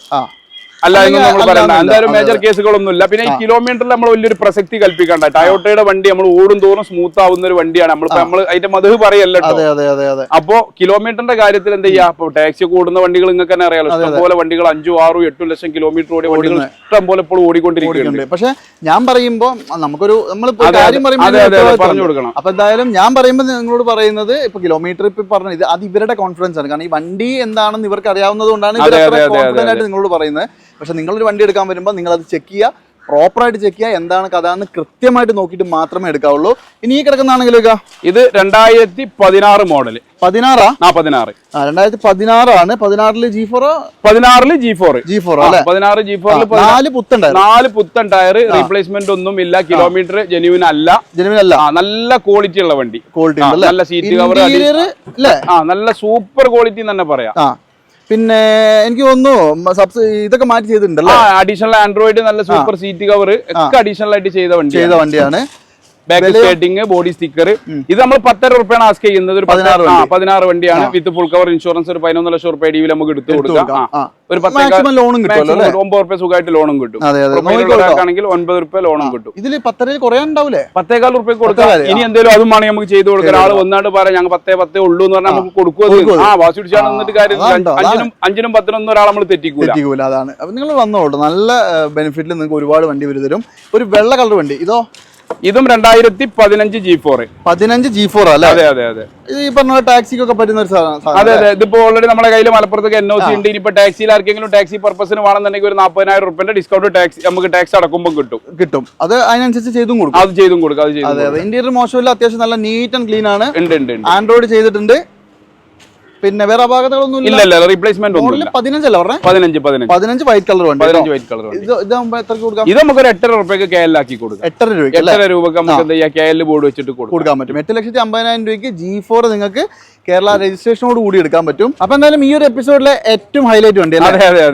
അല്ല എന്ന് നമ്മൾ പറയണ്ട. എന്തായാലും മേജർ കേസുകളൊന്നുമില്ല. പിന്നെ ഈ കിലോമീറ്ററിൽ നമ്മൾ വലിയൊരു പ്രസക്തി കൽപ്പിക്കണ്ട. ടയോട്ടയുടെ വണ്ടി നമ്മൾ ഓടും തോറും സ്മൂത്ത് ആവുന്ന ഒരു വണ്ടിയാണ്. നമ്മൾ അതിന്റെ മധു പറയല്ലോ. അപ്പോ കിലോമീറ്ററിന്റെ കാര്യത്തിൽ എന്ത് ചെയ്യാ, ഇപ്പൊ ടാക്സി കൂടുന്ന വണ്ടികൾ നിങ്ങൾക്ക് തന്നെ അറിയാലോ. ഇഷ്ടംപോലെ വണ്ടികൾ 5, 6, 8 ലക്ഷം കിലോമീറ്റർ ഓടിയ വണ്ടികൾ ഇഷ്ടംപോലെ ഇപ്പോൾ ഓടിക്കൊണ്ടിരിക്കുന്നുണ്ട്. പക്ഷെ ഞാൻ പറയുമ്പോ നമുക്കൊരു പറഞ്ഞു കൊടുക്കണം. അപ്പൊ എന്തായാലും ഞാൻ പറയുമ്പോൾ നിങ്ങളോട് പറയുന്നത് ഇപ്പൊ കിലോമീറ്റർ ഇപ്പൊ പറഞ്ഞത് അത് ഇവരുടെ കോൺഫിഡൻസ് ആണ്. കാരണം ഈ വണ്ടി എന്താണെന്ന് ഇവർക്ക് അറിയാവുന്നത് കൊണ്ടാണ് നിങ്ങളോട് പറയുന്നത്. പക്ഷെ നിങ്ങളൊരു വണ്ടി എടുക്കാൻ വരുമ്പോൾ നിങ്ങൾ അത് ചെക്ക് ചെയ്യുക, പ്രോപ്പർ ആയിട്ട് ചെക്ക് ചെയ്യുക, എന്താണ് കഥ എന്ന് കൃത്യമായിട്ട് നോക്കിയിട്ട് മാത്രമേ എടുക്കാവുള്ളൂ. ഇനി ഈ കിടക്കുന്നതാണെങ്കിലോ ഇത് 2016 മോഡല്. 16 16 2016 ആണ്. 16 G4 അല്ലേ? 16 G4 4 പുത്തൻ ടയർ, റീപ്ലേസ്മെന്റ് ഒന്നും ഇല്ല, കിലോമീറ്റർ ജെന്യുവിൻ അല്ല, നല്ല ക്വാളിറ്റി ഉള്ള വണ്ടി. നല്ല സീറ്റ് കവർ, നല്ല സൂപ്പർ ക്വാളിറ്റി തന്നെ പറയാം. പിന്നെ എനിക്ക് തോന്നുന്നു ഇതൊക്കെ മാറ്റി ചെയ്തിട്ടുണ്ടല്ലോ. അഡീഷണൽ ആൻഡ്രോയിഡ്, നല്ല സൂപ്പർ സീറ്റ് കവർ ഒക്കെ അഡീഷണൽ ആയിട്ട് ചെയ്ത വണ്ടിയാണ്. Back skating, body sticker. ഇത് നമ്മൾ 10,000 രൂപയാണ് ആസ്ക് ചെയ്യുന്നത്. 16 വണ്ടിയാണ് വിത്ത് ഫുൾ കവർ ഇൻഷുറൻസ്. ഒരു 11 ലക്ഷം രൂപ ഡി നമുക്ക് എടുത്തു കൊടുക്കാം. ഒരു 10 ലോണും കിട്ടും, 9 രൂപ സുഖമായിട്ട് ലോണും കിട്ടും. ആണെങ്കിൽ 9 രൂപ ലോണും കിട്ടും. ഇതിൽ 10 കുറയാണ്ടാവൂലേ? 10,000 രൂപ കൊടുക്കാം. ഇനി എന്തെങ്കിലും അതും വേണമെങ്കിൽ നമുക്ക് ചെയ്ത് കൊടുക്കാം. ഒരാൾ വന്നാണ്ട് പറയാം ഞങ്ങൾ 10 ഉള്ളൂ എന്ന് പറഞ്ഞാൽ നമുക്ക് കൊടുക്കുക. വാശി പിടിച്ചാണ് എന്നിട്ട് കാര്യം. 5-നും 10-നും ഒരാൾ നമ്മൾ തെറ്റിക്കൂല. അതാണ്. അപ്പൊ നിങ്ങൾ വന്നോളൂ, നല്ല ബെനിഫിറ്റിൽ നിങ്ങൾക്ക് ഒരുപാട് വണ്ടി വരും തരും. ഒരു വെള്ള കളർ വണ്ടി ഇതും 2015 G4. 15 G4 അല്ലേ? അതെ. ഈ പറഞ്ഞ ടാക്സിക്കൊക്കെ പറ്റുന്ന ഒരു സാധനം. അതെ. ഇതിപ്പോ ഓൾറെഡി നമ്മുടെ കയ്യിൽ മലപ്പുറത്തേക്ക് NOC ഉണ്ട്. ഇനിയിപ്പോ ടാക്സിയിൽ ആർക്കെങ്കിലും ടാക്സി പർപ്പസിന് വേണമെന്നുണ്ടെങ്കിൽ ഒരു 40,000 രൂപയുടെ ഡിസ്കൗണ്ട് ടാക്സി നമുക്ക് ടാക്സ് അടക്കുമ്പോൾ കിട്ടും. അത് അതിനനുസരിച്ച് ചെയ്തും കൊടുക്കും. അതെ. ഇന്റീരിയർ മോശമില്ല, അത്യാവശ്യം നല്ല നീറ്റ് ആൻഡ് ക്ലീൻ ആണ്. ആൻഡ്രോയിഡ് ചെയ്തിട്ടുണ്ട്. പിന്നെ വേറെ അപാകതകളൊന്നും ഇല്ല. റീപ്ലേസ്മെന്റ് 15 വൈറ്റ് കളർ വണ്ടി. ഇത് നമുക്ക് ഒരു 8,000 രൂപയ്ക്ക് KL ആക്കി കൊടുക്കാം. 8,000 രൂപയ്ക്ക് നമുക്ക് എന്താ ചെയ്യാം, KL ബോർഡ് വെച്ചിട്ട് കൊടുക്കാൻ പറ്റും. 8,50,000 രൂപയ്ക്ക് G4 നിങ്ങൾക്ക് കേരള രജിസ്ട്രേഷനോട് കൂടി എടുക്കാൻ പറ്റും. അപ്പൊ എന്തായാലും ഈ ഒരു എപ്പിസോഡിലെ ഏറ്റവും ഹൈലൈറ്റ് വണ്ടി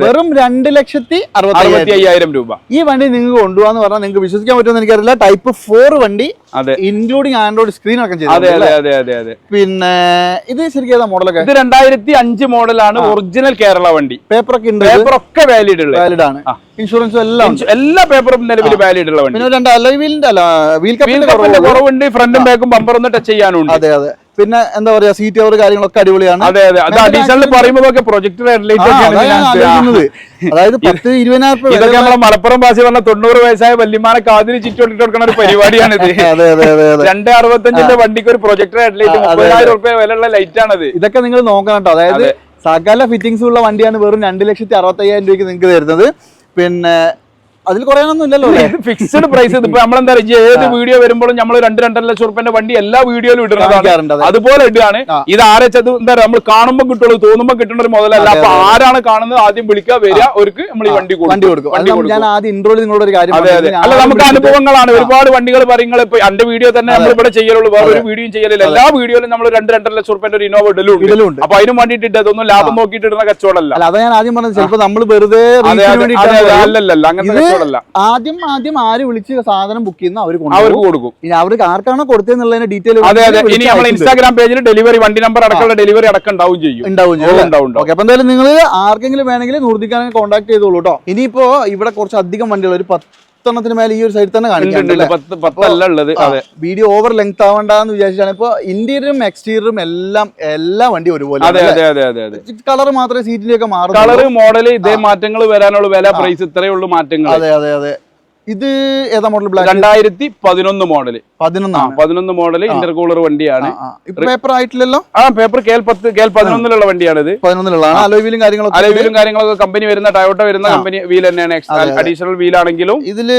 വെറും 2,65,000 രൂപ. ഈ വണ്ടി നിങ്ങൾക്ക് കൊണ്ടുപോകാന്ന് പറഞ്ഞാൽ നിങ്ങൾക്ക് വിശ്വസിക്കാൻ പറ്റുമെന്ന് എനിക്കറിയില്ല. ടൈപ്പ് 4 വണ്ടി, ഇൻക്ലൂഡിംഗ് ആൻഡ്രോയിഡ് സ്ക്രീൻ ഒക്കെ ചെയ്തു. പിന്നെ ഇത് ശരിക്കും ഏതാ മോഡലൊക്കെ? ഇത് 2005 മോഡലാണ്. ഒറിജിനൽ കേരള വണ്ടി. പേപ്പറൊക്കെ വാലിഡ് ആണ്. ഇൻഷുറൻസും എല്ലാ പേപ്പറും നിലവിൽ വാലിഡ് ഉള്ള വണ്ടി. പിന്നെ 2 അലോയ് വീലിന്റെ വീൽ കുറവുണ്ട്. ഫ്രണ്ടും ബാക്കും ബമ്പർ ഒന്ന് ടച്ച് ചെയ്യാനുണ്ട്. അതെ. പിന്നെ എന്താ പറയാ, സീറ്റ് കവർ കാര്യങ്ങളൊക്കെ അടിപൊളിയാണ്. അതെ. അത് അഡീഷണൽ പറയുമ്പോൾ പ്രൊജക്ടർ അതായത് 10-20,000 രൂപ. ഇതൊക്കെ നമ്മളെ മലപ്പുറം ഭാഷ പറഞ്ഞ 90 വയസ്സായ വല്യമാനെ കാതിന് ചുറ്റോട്ടിട്ട് കൊടുക്കുന്ന ഒരു പരിപാടിയാണ് ഇത്. 265 വണ്ടിക്ക് ഒരു പ്രൊജക്ടർ ഹെഡ്ലൈറ്റ് 30,000 രൂപ വിലയുള്ള ലൈറ്റ് ആണത്. ഇതൊക്കെ നിങ്ങൾ നോക്കണം കേട്ടോ. അതായത് സകല ഫിറ്റിംഗ്സ് ഉള്ള വണ്ടിയാണ് വെറും 2,65,000 രൂപയ്ക്ക് നിങ്ങൾക്ക് തരുന്നത്. പിന്നെ അതിൽ കുറയാനൊന്നും ഇല്ലല്ലോ, ഫിക്സ്ഡ് പ്രൈസ്. ഇപ്പൊ നമ്മളെന്താ ഏത് വീഡിയോ വരുമ്പോഴും നമ്മൾ 2-2.5 ലക്ഷം രൂപന്റെ വണ്ടി എല്ലാ വീഡിയോയിലും ഇടുന്നതാണ്. അതുപോലെ ഇടുകയാണ്. ഇത് ആരെച്ചത് എന്താ നമ്മൾ കാണുമ്പോൾ കിട്ടുള്ളൂ, തോന്നുമ്പോൾ കിട്ടുന്ന ഒരു മുതലല്ല. അപ്പൊ ആരാണ് കാണുന്നത് ആദ്യം വിളിക്കുക, വരിക, അവർക്ക് നമ്മൾ ഈ വണ്ടി കൊടുക്കും. ഞാൻ ആദ്യം ഇൻട്രോയിൽ നിങ്ങളോട് ഒരു കാര്യം, അല്ല നമുക്ക് അനുഭവങ്ങളാണ്. ഒരുപാട് വണ്ടികൾ പറയുന്നത് ഇപ്പൊ എന്റെ വീഡിയോ തന്നെ നമ്മൾ ഇവിടെ ചെയ്യലുള്ളൂ, വേറെ ഒരു വീഡിയോ ചെയ്യലില്ല. എല്ലാ വീഡിയോയിലും നമ്മൾ 2-2.5 ലക്ഷം രൂപന്റെ ഒരു ഇന്നോവ ഇടലുണ്ട്. അപ്പൊ അതിന് വേണ്ടിയിട്ട് അതൊന്നും ലാഭം നോക്കിയിട്ട് ഇടുന്ന കച്ചവടമല്ല. അതാ ഞാൻ ആദ്യം പറഞ്ഞത്. ചിലപ്പോൾ നമ്മൾ വെറുതെ അല്ലല്ല അങ്ങനത്തെ ആദ്യം ആര് വിളിച്ച് സാധനം ബുക്ക് ചെയ്യുന്ന അവർക്ക് കൊടുക്കും. ഇനി അവർക്ക് ആർക്കാണോ കൊടുത്തതെന്നുള്ളതിന് ഡീറ്റെയിൽ ഇനി നമ്മൾ ഇൻസ്റ്റാഗ്രാം പേജിൽ ഡെലിവറി, വണ്ടി നമ്പർ അടക്കമുള്ള ഡെലിവറി അടക്കം ഉണ്ടാവും ചെയ്യും. ഓക്കെ. അപ്പൊ എന്തായാലും നിങ്ങൾ ആർക്കെങ്കിലും വേണമെങ്കിൽ നൂർദിഖാനെ കോൺടാക്ട് ചെയ്തോളൂ കേട്ടോ. ഇനിയിപ്പോ ഇവിടെ കുറച്ച് അധികം വണ്ടികൾ, ഒരു 10 മേലെ ഈ ഒരു സൈഡിൽ തന്നെ കാണിക്കുന്നുണ്ട്. വീഡിയോ ഓവർ ലെങ്ത് ആവണ്ടെന്ന് വിചാരിച്ചാണ്. ഇപ്പൊ ഇന്റീരിയറും എക്സ്റ്റീരിയറും എല്ലാ വണ്ടിയും ഒരുപോലെ. കളർ മാത്രമേ സീറ്റിന്റെ ഒക്കെ മാറും. കളർ മോഡൽ ഇതേ മാറ്റങ്ങൾ വരാനുള്ള വില, പ്രൈസ് ഇത്രയേ ഉള്ളൂ മാറ്റങ്ങൾ. അതെ. ഇത് ഏതാ മോഡൽ? 2011 മോഡൽ. 11 മോഡൽ ഇന്റർകൂളർ വണ്ടിയാണ്. പേപ്പർ ആയിട്ടില്ലല്ലോ? പേപ്പർ KL 11 വണ്ടിയാണിത്. 11 അലോയ് വീലും കാര്യങ്ങളൊക്കെ കമ്പനി വരുന്ന ടയോട്ട വരുന്ന കമ്പനി വീൽ തന്നെയാണ്. അഡീഷണൽ വീൽ ആണെങ്കിലും ഇതില്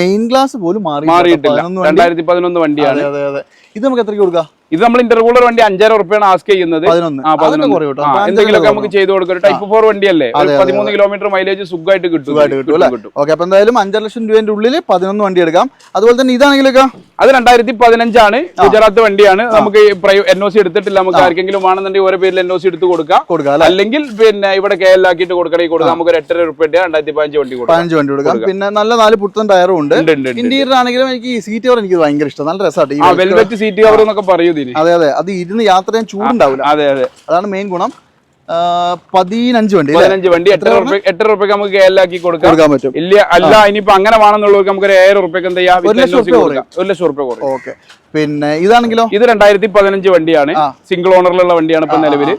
മെയിൻ ഗ്ലാസ് പോലും മാറിയിട്ടില്ല. 2011 വണ്ടിയാണ്. ഇത് നമുക്ക് എത്രയ്ക്ക് കൊടുക്കാം? ഇത് നമ്മൾ ഇന്റർകൂളർ വണ്ടി 5,000 രൂപയാണ് ആസ്ക് ചെയ്യുന്നത്. എന്തെങ്കിലുമൊക്കെ നമുക്ക് ചെയ്ത് കൊടുക്കും. ടൈപ്പ് 4 വണ്ടിയല്ലേ, 13 കിലോമീറ്റർ മൈലേജ് സുഖമായിട്ട് കിട്ടും. ഓക്കെ. അപ്പൊ എന്തായാലും 5 ലക്ഷം രൂപയുടെ ഉള്ളിൽ 11 വണ്ടി എടുക്കാം. അതുപോലെ തന്നെ ഇതാണെങ്കിലൊക്കെ അത് 2015 ആണ്. ഗുജറാത്ത് വണ്ടിയാണ്. നമുക്ക് NOC എടുത്തിട്ടില്ല. നമുക്ക് ആർക്കെങ്കിലും വേണമെന്നുണ്ടെങ്കിൽ ഓരോ പേരിൽ NOC എടുത്ത് കൊടുക്കാം. അല്ലെങ്കിൽ പിന്നെ ഇവിടെ KL ആക്കിയിട്ട് കൊടുക്കണമെങ്കിൽ കൊടുക്കാം. നമുക്ക് ഒരു 8,000 രൂപ 2015 വണ്ടി കൊടുക്കാം. പിന്നെ നല്ല 4 പുത്തൻ ടയറും ഉണ്ട്. ഇന്റീരിയർ ആണെങ്കിലും എനിക്ക് ഈ സീറ്റ് കവർ എനിക്ക് ഭയങ്കര ഇഷ്ടം. നല്ല രസമായിട്ട് വെൽവെറ്റ് സീറ്റ് കവർ എന്നൊക്കെ പറയും. അതെ. അത് ഇരുന്ന് യാത്ര ചെയ്യാൻ ചൂടുണ്ടാവില്ല. അതാണ് മെയിൻ ഗുണം. 15 വണ്ടി 8,000 രൂപയ്ക്ക് നമുക്ക് KL ആക്കി കൊടുക്കാൻ പറ്റും. ഇല്ല അല്ല ഇനിയിപ്പോ അങ്ങനെ വേണമെന്നുള്ളവർക്ക് നമുക്ക് 1,000 രൂപയ്ക്ക് എന്താ ചെയ്യാം, 1 ലക്ഷം രൂപ കുറയും. ഓക്കെ. പിന്നെ ഇതാണെങ്കിലോ? ഇത് 2015 വണ്ടിയാണ്. സിംഗിൾ ഓണറിലുള്ള വണ്ടിയാണ് ഇപ്പൊ നിലവില്.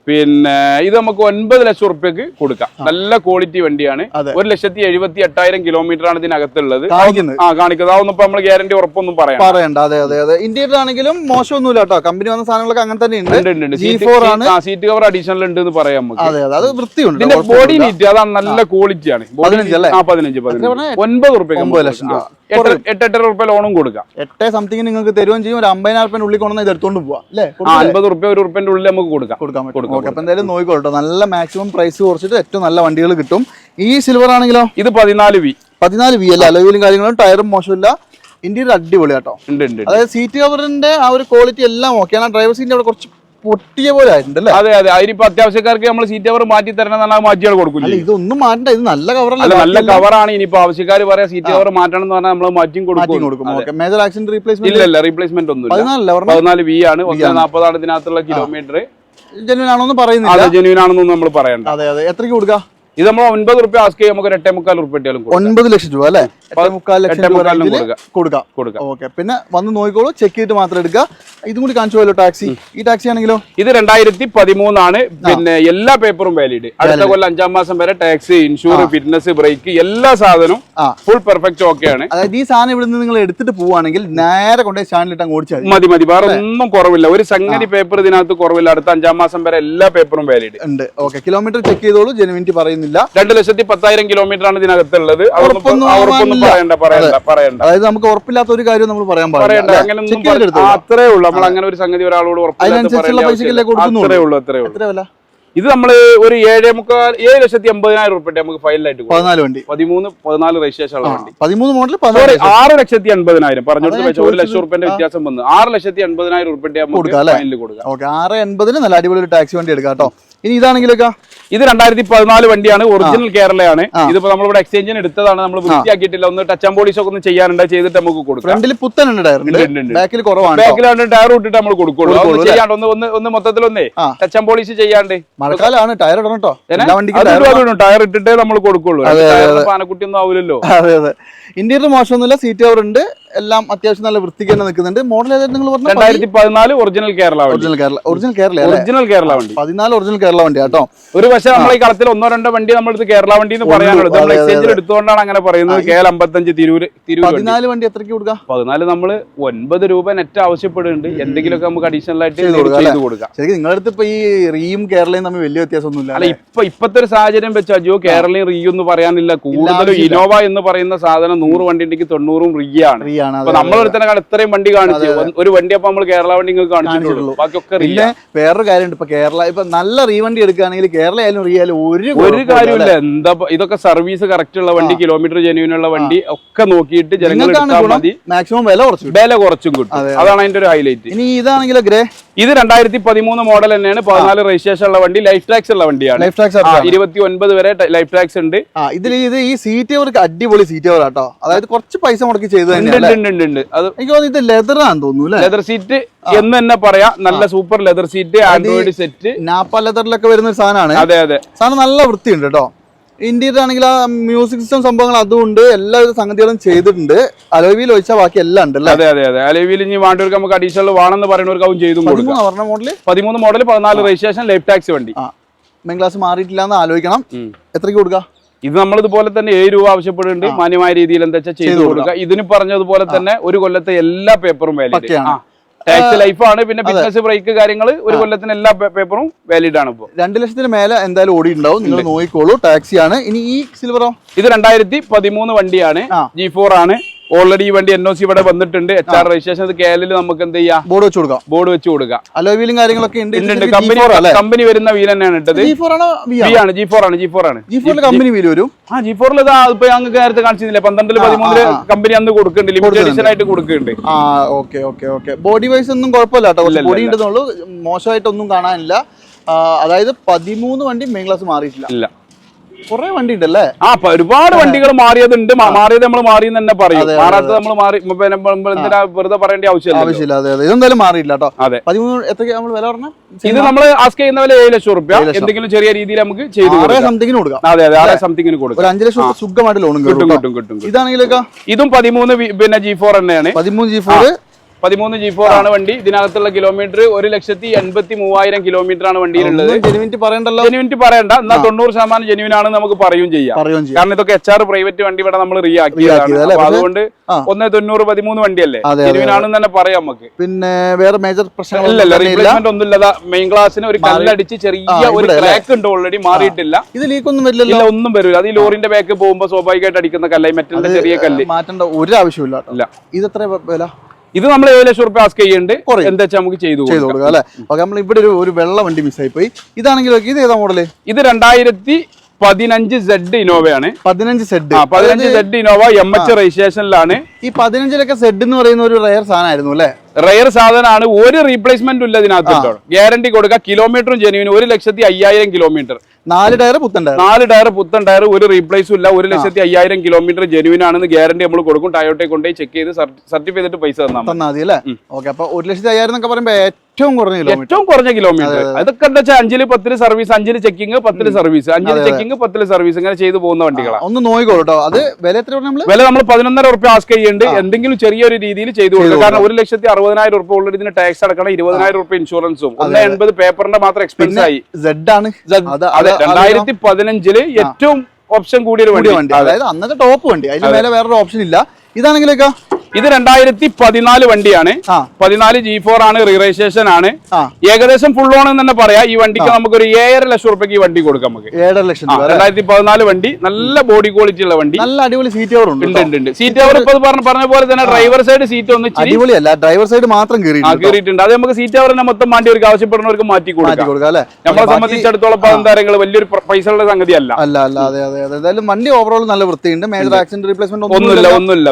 പിന്നെ ഇത് നമുക്ക് 9 ലക്ഷം റുപ്യക്ക് കൊടുക്കാം. നല്ല ക്വാളിറ്റി വണ്ടിയാണ്. 1,78,000 കിലോമീറ്റർ ആണ് ഇതിനകത്തുള്ളത്. കാണിക്കുന്നത് അതൊന്നും ഇപ്പൊ നമ്മൾ ഗ്യാരണ്ടി ഉറപ്പൊന്നും പറയണ്ട. അതെ ഇന്റീരിയർ ആണെങ്കിലും മോശമൊന്നുമില്ല കേട്ടോ. കമ്പനി വന്ന സാധനങ്ങളൊക്കെ അങ്ങനെ തന്നെ ഉണ്ട്. സീറ്റ് കവർ അഡീഷണൽ ഉണ്ട് എന്ന് പറയാം നമുക്ക്. അത് വൃത്തിയുണ്ട്. ഇതിന്റെ ബോഡി നീറ്റ് അതാണ്, നല്ല ക്വാളിറ്റി ആണ്. 15 9 റുപ്യ 9 ലക്ഷം രൂപ 8 റുപ്യ ലോണും കൊടുക്കാം. 8 സംതിങ് നിങ്ങൾക്ക് തരുകയും ചെയ്യും. ഒരു 50,000 ഉള്ളിൽ കൊണ്ടുവന്ന് ഇത് എടുത്തോണ്ട് പോവാം അല്ലേ? 50 റുപ്യ 1 റുപ്യന്റെ ഉള്ളിൽ നമുക്ക് കൊടുക്കാം. അപ്പൊ എന്തായാലും നോക്കിക്കോട്ടോ. നല്ല മാക്സിമം പ്രൈസ് കുറച്ചിട്ട് ഏറ്റവും നല്ല വണ്ടികൾ കിട്ടും. ഈ സിൽവർ ആണെങ്കിലോ ഇത് 14V അല്ലേ? അലോയിലും കാര്യങ്ങളും ടയറും മോശമില്ല. ഇന്റീരിയർ അടിപൊളി കേട്ടോ. അതായത് സീറ്റ് കവറിന്റെ ആ ഒരു ക്വാളിറ്റി എല്ലാം ഓക്കെയാണ്. ഡ്രൈവർ സീറ്റിന്റെ അവിടെ കുറച്ച് പൊട്ടിയ പോലെ ആയിട്ടുണ്ടല്ലേ? അതെ അതിനിപ്പോ അത്യാവശ്യക്കാർക്ക് നമ്മൾ സീറ്റ് കവർ മാറ്റി തരണം മാറ്റിയാൽ കൊടുക്കും. ഇതൊന്നും മാറ്റണ്ട, ഇത് നല്ല കവറല്ല. നല്ല കവറാണ്. ഇനിയിപ്പോ ആവശ്യക്കാർ പറയാ സീറ്റ് കവർ മാറ്റണം എന്ന് പറഞ്ഞാൽ നമ്മൾ മാറ്റിയും കൊടുക്കും. മേജർ ആക്സിഡന്റ് റീപ്ലേസ്മെന്റ് ഇല്ല റീപ്ലേസ്മെന്റ് ഒന്നും 14V ആണ്. 140 ആണ് ഇതിനകത്തുള്ള കിലോമീറ്റർ. ജെന്യൂൻ ആണോന്ന് പറയുന്നില്ല. ജെന്യൂൻ ആണെന്നൊന്നും നമ്മൾ പറയണ്ട. അതെ എത്രയ്ക്ക് കൊടുക്കാം? ഇത് നമ്മൾ 9 റുപ്യ ആസ്ക് ചെയ്യാം. നമുക്ക് 8.25 റുപ്യ 9 ലക്ഷം രൂപ അല്ലേ? 8.25 കൊടുക്കാം. ഓക്കെ, പിന്നെ വന്ന് നോക്കിക്കോളൂ, ചെക്ക് ചെയ്തിട്ട് മാത്രം എടുക്കുക. ഇതും കൂടി കാണിച്ചു പോയല്ലോ ടാക്സി. ഈ ടാക്സി ആണെങ്കിലോ ഇത് 2013 ആണ്. പിന്നെ എല്ലാ പേപ്പറും വാലിഡ്. അടുത്ത കൊല്ലം 5-ാം മാസം വരെ ടാക്സ്, ഇൻഷൂർ, ഫിറ്റ്നസ്, ബ്രേക്ക് എല്ലാ സാധനവും ഫുൾ പെർഫെക്റ്റ് ഓക്കെ ആണ്. അതായത് ഈ സാധനം ഇവിടെ നിന്ന് നിങ്ങൾ എടുത്തിട്ട് പോവാണെങ്കിൽ നേരെ കൊണ്ടുപോയി സ്റ്റാൻഡിലിട്ട് അങ്ങ് ഓടിച്ചാൽ മതി. വേറെ ഒന്നും കുറവില്ല. ഒരു സംഗതി പേപ്പർ ഇതിനകത്ത് കുറവില്ല. അടുത്ത 5-ാം മാസം വരെ എല്ലാ പേപ്പറും വാലിഡ് ഉണ്ട്. ഓക്കെ, കിലോമീറ്റർ ചെക്ക് ചെയ്തോളൂ. ജെനുവിനിറ്റി പറയുന്നില്ല. 2,10,000 കിലോമീറ്റർ ആണ് ഇതിനകത്തുള്ളത്. പറയണ്ട. അതായത് നമുക്ക് ഉറപ്പില്ലാത്ത ഒരു കാര്യം നമ്മൾ പറയാൻ പാടില്ല. അത്രേ ഉള്ളൂ. നമ്മൾ അങ്ങനെ ഒരു സംഗതി ഒരാളോട് അത്രേ ഉള്ളൂ. ഇത് നമ്മള് ഒരു 7,80,000 റുപ്യ നമുക്ക് ഫൈനലായിട്ട് 14 വണ്ടി 13-14 രജിസ്ട്രേഷൻ ഉള്ള വണ്ടി 13 മോഡൽ 6,80,000 പറഞ്ഞോട്ട് 1 ലക്ഷം റുപ്യന്റെ വ്യത്യാസം വന്നു. 6,80,000 റുപ്യ ഫൈനൽ കൊടുക്കാം. 6,80,000 നല്ല അടിപൊളി ഒരു ടാക്സി വണ്ടി എടുക്കാം കേട്ടോ. ഇനി ഇതാണെങ്കിലൊക്കെ ഇത് 2014 വണ്ടിയാണ്. ഒറിജിനൽ കേരളയാണ്. ഇതിപ്പോ നമ്മളിവിടെ എക്സ്ചേഞ്ചിന് എടുത്തതാണ്. നമ്മൾ വൃത്തിയാക്കിയിട്ടില്ല. ഒന്ന് ടച്ച് ആൻഡ് പോളിഷ് ഒക്കെ ഒന്ന് ചെയ്യാനുണ്ട്. ചെയ്തിട്ട് നമുക്ക് കൊടുക്കാം. ഫ്രണ്ടിൽ പുത്തനുണ്ട് ടയർ, ബാക്കിൽ കുറവാണ്. ബാക്കിലാണ് ടയർ ഇട്ടിട്ട് നമ്മൾ കൊടുക്കുള്ളൂ. ചെയ്യാണ്ട് ഒന്ന് മൊത്തത്തിൽ ഒന്നേ ടച്ച് ആൻഡ് പോളിഷ് ചെയ്യാണ്ട്. മഴക്കാലാണ് ടയർ ഇടണം കേട്ടോ. ടയർ ഇട്ടിട്ടേ നമ്മൾ കൊടുക്കുള്ളൂ. പാനക്കുട്ടി ഒന്നും ആവില്ലല്ലോ. അതെ ഇന്റീരിയർ മോശമൊന്നുമില്ല. സീറ്റ് കവർ ഉണ്ട്. എല്ലാം അത്യാവശ്യം നല്ല വൃത്തിക്ക് തന്നെ നിൽക്കുന്നുണ്ട്. മോഡൽ ഏതായിരുന്നു നിങ്ങൾ പറഞ്ഞു? 2014 ഒറിജിനൽ കേരള വണ്ടി. ഒറിജിനൽ കേരള വണ്ടി 14 ഒറിജിനൽ കേരള വണ്ടി കേട്ടോ. ഒരു പക്ഷേ നമ്മൾ ഈ കളത്തിൽ 1-2 വണ്ടി നമ്മളെടുത്ത് കേരള വണ്ടി എന്ന് പറയാനുള്ളത്. നമ്മൾ എക്സ്ചേഞ്ചിൽ എടുത്തുകൊണ്ടാണ് അങ്ങനെ പറയുന്നത്. KL55 തിരൂര് 14 വണ്ടി എത്രയ്ക്ക് കൊടുക്കാം? 14 നമ്മള് 9 രൂപ നെറ്റ് ആവശ്യപ്പെടുന്നുണ്ട്. എന്തെങ്കിലുമൊക്കെ നമുക്ക് അഡീഷണൽ ആയിട്ട് ചെയ്ത് കൊടുക്കാം. ശരിക്കും നിങ്ങളുടെ അടുത്ത് ഇപ്പൊ ഈ റീയും കേരളയും തമ്മിൽ വലിയ വ്യത്യാസമൊന്നുമില്ല. അല്ല, ഇപ്പത്തെ ഒരു സാഹചര്യം വെച്ചാൽ അജോ കേരളയും റീയും എന്ന് പറയാനില്ല. കൂടുതലും ഇനോവ എന്ന് പറയുന്ന സാധനം 100 വണ്ടി ഉണ്ടെങ്കിൽ 90 റീയാണ്. അപ്പൊ നമ്മളെടുത്ത ഇത്രയും വണ്ടി കാണിച്ചു ഒരു വണ്ടി അപ്പൊ നമ്മൾ കേരള വണ്ടി കാണിച്ചിട്ടുള്ളൂ. ബാക്കിയൊക്കെ പിന്നെ വേറൊരു കാര്യമുണ്ട്. ഇപ്പൊ കേരള ഇപ്പൊ നല്ല റീ വണ്ടി എടുക്കുകയാണെങ്കിൽ കേരള ആയാലും റീ ആയാലും ഒരു കാര്യമില്ല. എന്താ ഇതൊക്കെ സർവീസ് കറക്റ്റ് ഉള്ള വണ്ടി, കിലോമീറ്റർ ജെന്യൂൻ ഉള്ള വണ്ടി ഒക്കെ നോക്കിയിട്ട് ജനങ്ങൾ മാക്സിമം വില കുറച്ചും കിട്ടും. അതാണ് അതിന്റെ ഒരു ഹൈലൈറ്റ്. ഇനി ഇതാണെങ്കിലോ ഗ്രേ, ഇത് 2013 മോഡൽ തന്നെയാണ്. 14 രജിസ്ട്രേഷൻ ഉള്ള വണ്ടി. ലൈഫ് ടാക്സ് ഉള്ള വണ്ടിയാണ്. 29 വരെ ലൈഫ് ടാക്സ് ഉണ്ട്. ഇതിൽ ഈ സീറ്റ് കവർക്ക് അടിപൊളി സീറ്റ് കവർ കേട്ടോ. അതായത് കുറച്ച് പൈസ മുടക്കി ചെയ്ത് എനിക്ക് തോന്നുന്നു ഇത് ലെതർ ആണെന്ന് തോന്നുന്നു. ലെതർ സീറ്റ് എന്ന് തന്നെ പറയാം. നല്ല super leather seat, android set, nappa ലെതറിലൊക്കെ വരുന്ന ഒരു സാധനമാണ്. അതെ സാധനം നല്ല വൃത്തിയുണ്ട് കേട്ടോ. ഇന്റീരിയർ ആണെങ്കിൽ ആ മ്യൂസിക് സിസ്റ്റം സംഭവങ്ങൾ അതുകൊണ്ട് എല്ലാവിധ സംഗതികളും ചെയ്തിട്ടുണ്ട്. അലോവിയിൽ വെച്ചാൽ ബാക്കി എല്ലാം ഉണ്ട്. അതെ അലോവിയിൽ ഇനി വേണ്ടവർക്ക് നമുക്ക് അഡീഷണൽ വേണമെന്ന് പറയുന്നവർക്ക് അവൻ ചെയ്തും കൊടുക്കും. 13 മോഡൽ 14 രജിസ്ട്രേഷൻ ലൈഫ് ടാക്സ് വണ്ടി. മെയിൻ ക്ലാസ് മാറിയിട്ടില്ല എന്ന് ആലോചിക്കണം. എത്രയ്ക്ക് കൊടുക്കാം? ഇത് നമ്മൾ ഇതുപോലെ തന്നെ 7 രൂപ ആവശ്യപ്പെടുന്നുണ്ട്. മാന്യമായ രീതിയിൽ എന്താ വെച്ചാൽ ചെയ്തു കൊടുക്കുക. ഇതിന് പറഞ്ഞതുപോലെ തന്നെ ഒരു കൊല്ലത്തെ എല്ലാ പേപ്പറും വാലിഡ്. ടാക്സ് ലൈഫാണ്. പിന്നെ ഫിറ്റ്നസ്, ബ്രേക്ക് കാര്യങ്ങൾ ഒരു കൊല്ലത്തിന് എല്ലാ പേപ്പറും വാലിഡ് ആണ്. ഇപ്പോൾ 2 ലക്ഷത്തിന് മേലെ എന്തായാലും ഓടി ഉണ്ടാവും. നിങ്ങൾ നോക്കിക്കോളൂ. ടാക്സിയാണ്. ഇനി ഈ സിൽവറോ? ഇത് 2013 വണ്ടിയാണ്. G4 ആണ്. ഓൾറെഡി ഈ വണ്ടി NOC ഇവിടെ വന്നിട്ടുണ്ട്. HR registration. KL നമുക്ക് എന്ത് ചെയ്യാം? ബോർഡ് വെച്ച് കൊടുക്കാം. അലോവീലും കാര്യങ്ങളൊക്കെ ഉണ്ട്. കമ്പനി വരുന്ന വീൽ തന്നെയാണ് ഇട്ടത്. G4 ആണ്. കമ്പനി വീൽ വരും. G4 ഇപ്പൊ ഞങ്ങൾക്ക് നേരത്തെ കാണിച്ചില്ല. 12-13 കമ്പനി അന്ന് കൊടുക്കുന്നുണ്ട്. ലിമിറ്റഡ് എഡിഷൻ ആയിട്ട് കൊടുക്കുന്നുണ്ട്. ഓക്കെ ബോഡി വൈസ് ഒന്നും കുഴപ്പമില്ല കേട്ടോ. ബോഡി ഉണ്ടെന്നുള്ളൂ. മോശമായിട്ടൊന്നും കാണാനില്ല. അതായത് 13 വണ്ടി മെയിൻ ക്ലാസ് മാറിയിട്ടില്ല. കുറെ വണ്ടി ഉണ്ടല്ലേ? ഒരുപാട് വണ്ടികൾ മാറിയതുണ്ട്. മാറിയത് നമ്മൾ മാറിയെന്ന് തന്നെ പറയും. മാറാത്തത് നമ്മൾ മാറി വെറുതെ പറയേണ്ട ആവശ്യമില്ല. ഇതെന്തായാലും മാറിയില്ല കേട്ടോ. 13 എത്രയ്ക്ക് നമ്മൾ വില പറഞ്ഞ? ഇത് നമ്മൾ ആസ്ക് ചെയ്യുന്ന വില 7 ലക്ഷം റുപ്യ. എന്തെങ്കിലും ചെറിയ രീതിയിൽ നമുക്ക് ചെയ്തു സംതിങ്ങിന് കൊടുക്കാം. അതെ 6 സംതിങ്ങിന് കൊടുക്കാം. 5 ലക്ഷം സുഖമായിട്ട് ലോണും കിട്ടും. കിട്ടും. ഇതാണെങ്കിലൊക്കെ ഇതും 13 പിന്നെ G4 തന്നെയാണ്. 13 G4 13 G4 ആണ് വണ്ടി. ഇതിനകത്തുള്ള കിലോമീറ്റർ 1,83,000 കിലോമീറ്റർ ആണ് വണ്ടിയിലുള്ളത്. ജെനുവിനിറ്റി പറയണ്ട, എന്നാൽ 90% ജെനുവിൻ ആണ് നമുക്ക് പറയുകയും ചെയ്യാം. കാരണം ഇതൊക്കെ HR പ്രൈവറ്റ് വണ്ടി ഇവിടെ നമ്മൾ റീ ആക്കിയതാണ്. അതുകൊണ്ട് 1,90,13 വണ്ടിയല്ലേ, ജെനുവിൻ ആണെന്ന് തന്നെ പറയാം നമുക്ക്. പിന്നെ വേറെ മേജർ പ്രശ്നങ്ങൾ റീപ്ലേസ്മെന്റ് ഒന്നും ഇല്ല. മെയിൻ ഗ്ലാസിന് ഒരു കല്ലടിച്ച് ചെറിയ ഒരു ക്രാക്ക് ഉണ്ട്, ഓൾറെഡി മാറിയിട്ടില്ല. ഇത് ലീക്കൊന്നും വരില്ല, ഒന്നും വരില്ല. അത് ഈ ലോറിന്റെ ബാക്ക് പോകുമ്പോൾ സ്വാഭാവികമായിട്ട് അടിക്കുന്ന കല്ലായി, മെറ്റലിന്റെ ചെറിയ കല്ല് മാറ്റേണ്ട ഒരു ആവശ്യമില്ല. ഇത് എത്ര വില? ഇത് നമ്മൾ 7 ലക്ഷം റുപ്യ ആസ്ക് ചെയ്യുന്നുണ്ട്. എന്താ വെച്ചാൽ നമുക്ക് ചെയ്തു കൊടുക്കാം അല്ലെ. നമ്മൾ ഇവിടെ ഒരു വെള്ള വണ്ടി മിസ്സായി പോയി. ഇതാണെങ്കിലോ ഇത് ഏതാ മോഡല്? ഇത് 2015 Z ഇനോവയാണ്. 15 Z Innova MH രജിസ്ട്രേഷനിലാണ്. ഈ 15 സെഡ് എന്ന് പറയുന്ന ഒരു റയർ സാധനമായിരുന്നു അല്ലെ. റയർ സാധനമാണ്. ഒരു റീപ്ലേസ്മെന്റും ഇല്ല ഇതിനകത്ത്. ഗ്യാരണ്ടി കൊടുക്കുക. കിലോമീറ്ററും ജെനുവിൻ 1,05,000 കിലോമീറ്റർ. 4 ടയർ പുത്തൻ ടയർ, ഒരു റീപ്ലേസും ഇല്ല. 1,05,000 കിലോമീറ്റർ ജെനുവിൻ ആണെന്ന് ഗ്യാരണ്ടി നമ്മൾ കൊടുക്കും. ടയോട്ടെ കൊണ്ടുപോയി ചെക്ക് ചെയ്ത് സർട്ടിഫൈ ചെയ്തിട്ട് പൈസ തന്നാൽ മതി അല്ലേ. ഓക്കെ, അപ്പൊ 1,05,000 എന്നൊക്കെ പറയുമ്പോ ഏറ്റവും കുറഞ്ഞ കിലോമീറ്റർ. അതൊക്കെ എന്താ വെച്ചാൽ 5-ൽ 10 സർവീസ്, 5-ൽ ചെക്കിങ്, 10-ൽ സർവീസ്, 5-ൽ ചെക്കിങ്, 10-ൽ സർവീസ്, ഇങ്ങനെ ചെയ്തു പോകുന്ന വണ്ടികളാണ്. ഒന്ന് നോക്കിക്കോളൂ കേട്ടോ. അത് വില എത്ര? വില നമ്മൾ 11,500 റുപ്യ ആസ്ക് ചെയ്യുന്നുണ്ട്. എന്തെങ്കിലും ചെറിയൊരു രീതിയിൽ ചെയ്തു കൊടുക്കും. കാരണം 1,60,000 റുപ്യ ഉള്ള ഇതിന് ടാക്സ് അടക്കണം, 20,000 റുപ്യ ഇൻഷുറൻസും, 180 പേപ്പറിന്റെ മാത്രം എക്സ്പെൻസ് ആയി. അതെ, 2015 ഏറ്റവും ഓപ്ഷൻ കൂടിയ ഒരു വണ്ടി, അതായത് അന്നത്തെ ടോപ്പ് വണ്ടി. അതിന് മേലെ വേറൊരു ഓപ്ഷൻ ഇല്ല. ഇതാണെങ്കിലൊക്കെ ഇത് 2014 വണ്ടിയാണ്. 14 G4 ആണ്, രജിസ്ട്രേഷൻ ആണ്. ഏകദേശം ഫുൾ ഓൺ എന്ന് തന്നെ പറയാം. ഈ വണ്ടിക്ക് നമുക്ക് ഒരു 7.5 ലക്ഷം റുപ്യക്ക് ഈ വണ്ടി കൊടുക്കാം. നമുക്ക് 7.5 ലക്ഷം. 2014 വണ്ടി, നല്ല ബോഡി ക്വാളിറ്റി ഉള്ള വണ്ടി, നല്ല അടിപൊളി സീറ്റ് കവർ ഉണ്ട്. സീറ്റ് കവർ ഇപ്പൊ പറഞ്ഞ പോലെ തന്നെ ഡ്രൈവർ സൈഡ് സീറ്റ് ഒന്ന് അടിപൊളിയല്ല, ഡ്രൈവർ സൈഡ് മാത്രം കയറിയിട്ടുണ്ട്. അത് നമുക്ക് സീറ്റ് കവറിനെ മൊത്തം വണ്ടിവർക്ക് ആവശ്യപ്പെടുന്നവർക്ക് മാറ്റി കൊടുക്കാം. നമ്മളെ സംബന്ധിച്ചിടത്തോളം കാര്യങ്ങൾ വലിയൊരു പൈസ ഉള്ള സംഗതി അല്ല. എന്തായാലും വണ്ടി ഓവറോൾ നല്ല വൃത്തിയുണ്ട്. മേജർ ആക്സിഡന്റ് റീപ്ലേസ്മെന്റ് ഒന്നുമില്ല.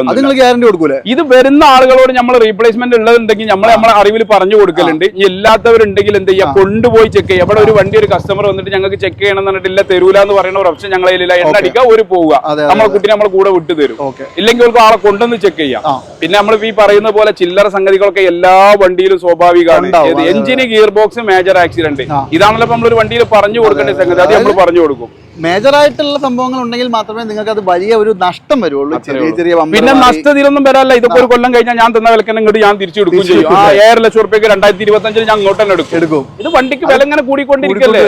അത് നിങ്ങൾ ഗ്യാരണ്ടി കൊടുക്കൂലേ? ഇത് വരുന്ന ആളുകളോട് നമ്മൾ റീപ്ലേസ്മെന്റ് ഉള്ളതുണ്ടെങ്കിൽ നമ്മളെ അറിവിൽ പറഞ്ഞു കൊടുക്കലുണ്ട്. ഇനി ഇല്ലാത്തവരുണ്ടെങ്കിൽ എന്ത് ചെയ്യുക, കൊണ്ടുപോയി ചെക്ക് ചെയ്യുക. ഇവിടെ ഒരു വണ്ടി ഒരു കസ്റ്റമർ വന്നിട്ട് ഞങ്ങൾക്ക് ചെക്ക് ചെയ്യണം എന്ന് പറഞ്ഞിട്ടില്ല, തരൂല എന്ന് പറയുന്ന ഒരു ഓപ്ഷൻ ഞങ്ങളെ എണ്ണ അടിക്കുക, ഒരു പോവുക, നമ്മളെ കുട്ടിനെ നമ്മളെ കൂടെ വിട്ടു തരും. ഇല്ലെങ്കിൽ അവർക്ക് ആളെ കൊണ്ടുവന്ന് ചെക്ക് ചെയ്യാം. പിന്നെ നമ്മൾ ഈ പറയുന്ന പോലെ ചില്ലറ സംഗതികളൊക്കെ എല്ലാ വണ്ടിയിലും സ്വാഭാവികമാണ്. എഞ്ചിന്, ഗിയർ ബോക്സ്, മേജർ ആക്സിഡന്റ്, ഇതാണല്ലോ നമ്മളൊരു വണ്ടിയിൽ പറഞ്ഞു കൊടുക്കേണ്ട സംഗതി. അത് നമ്മൾ പറഞ്ഞു കൊടുക്കും. മേജർ ആയിട്ടുള്ള സംഭവങ്ങൾ ഉണ്ടെങ്കിൽ മാത്രമേ നിങ്ങൾക്ക് അത് വലിയ ഒരു നഷ്ടം വരുള്ളൂ. ചെറിയ പിന്നെ നഷ്ടത്തിലൊന്നും വരാല്ല. ഇതൊക്കെ ഒരു കൊല്ലം കഴിഞ്ഞാൽ ഞാൻ തന്ന വിലക്കന്നെ ഇങ്ങോട്ട് ഞാൻ തിരിച്ചു കൊടുക്കും ചെയ്യും. 7 ലക്ഷം റുപ്യക്ക് 2025 ഞാൻ ഇങ്ങോട്ട് തന്നെ എടുക്കും. ഇത് വണ്ടിക്ക് വില ഇങ്ങനെ കൂടിക്കൊണ്ടിരിക്കല്ലേ,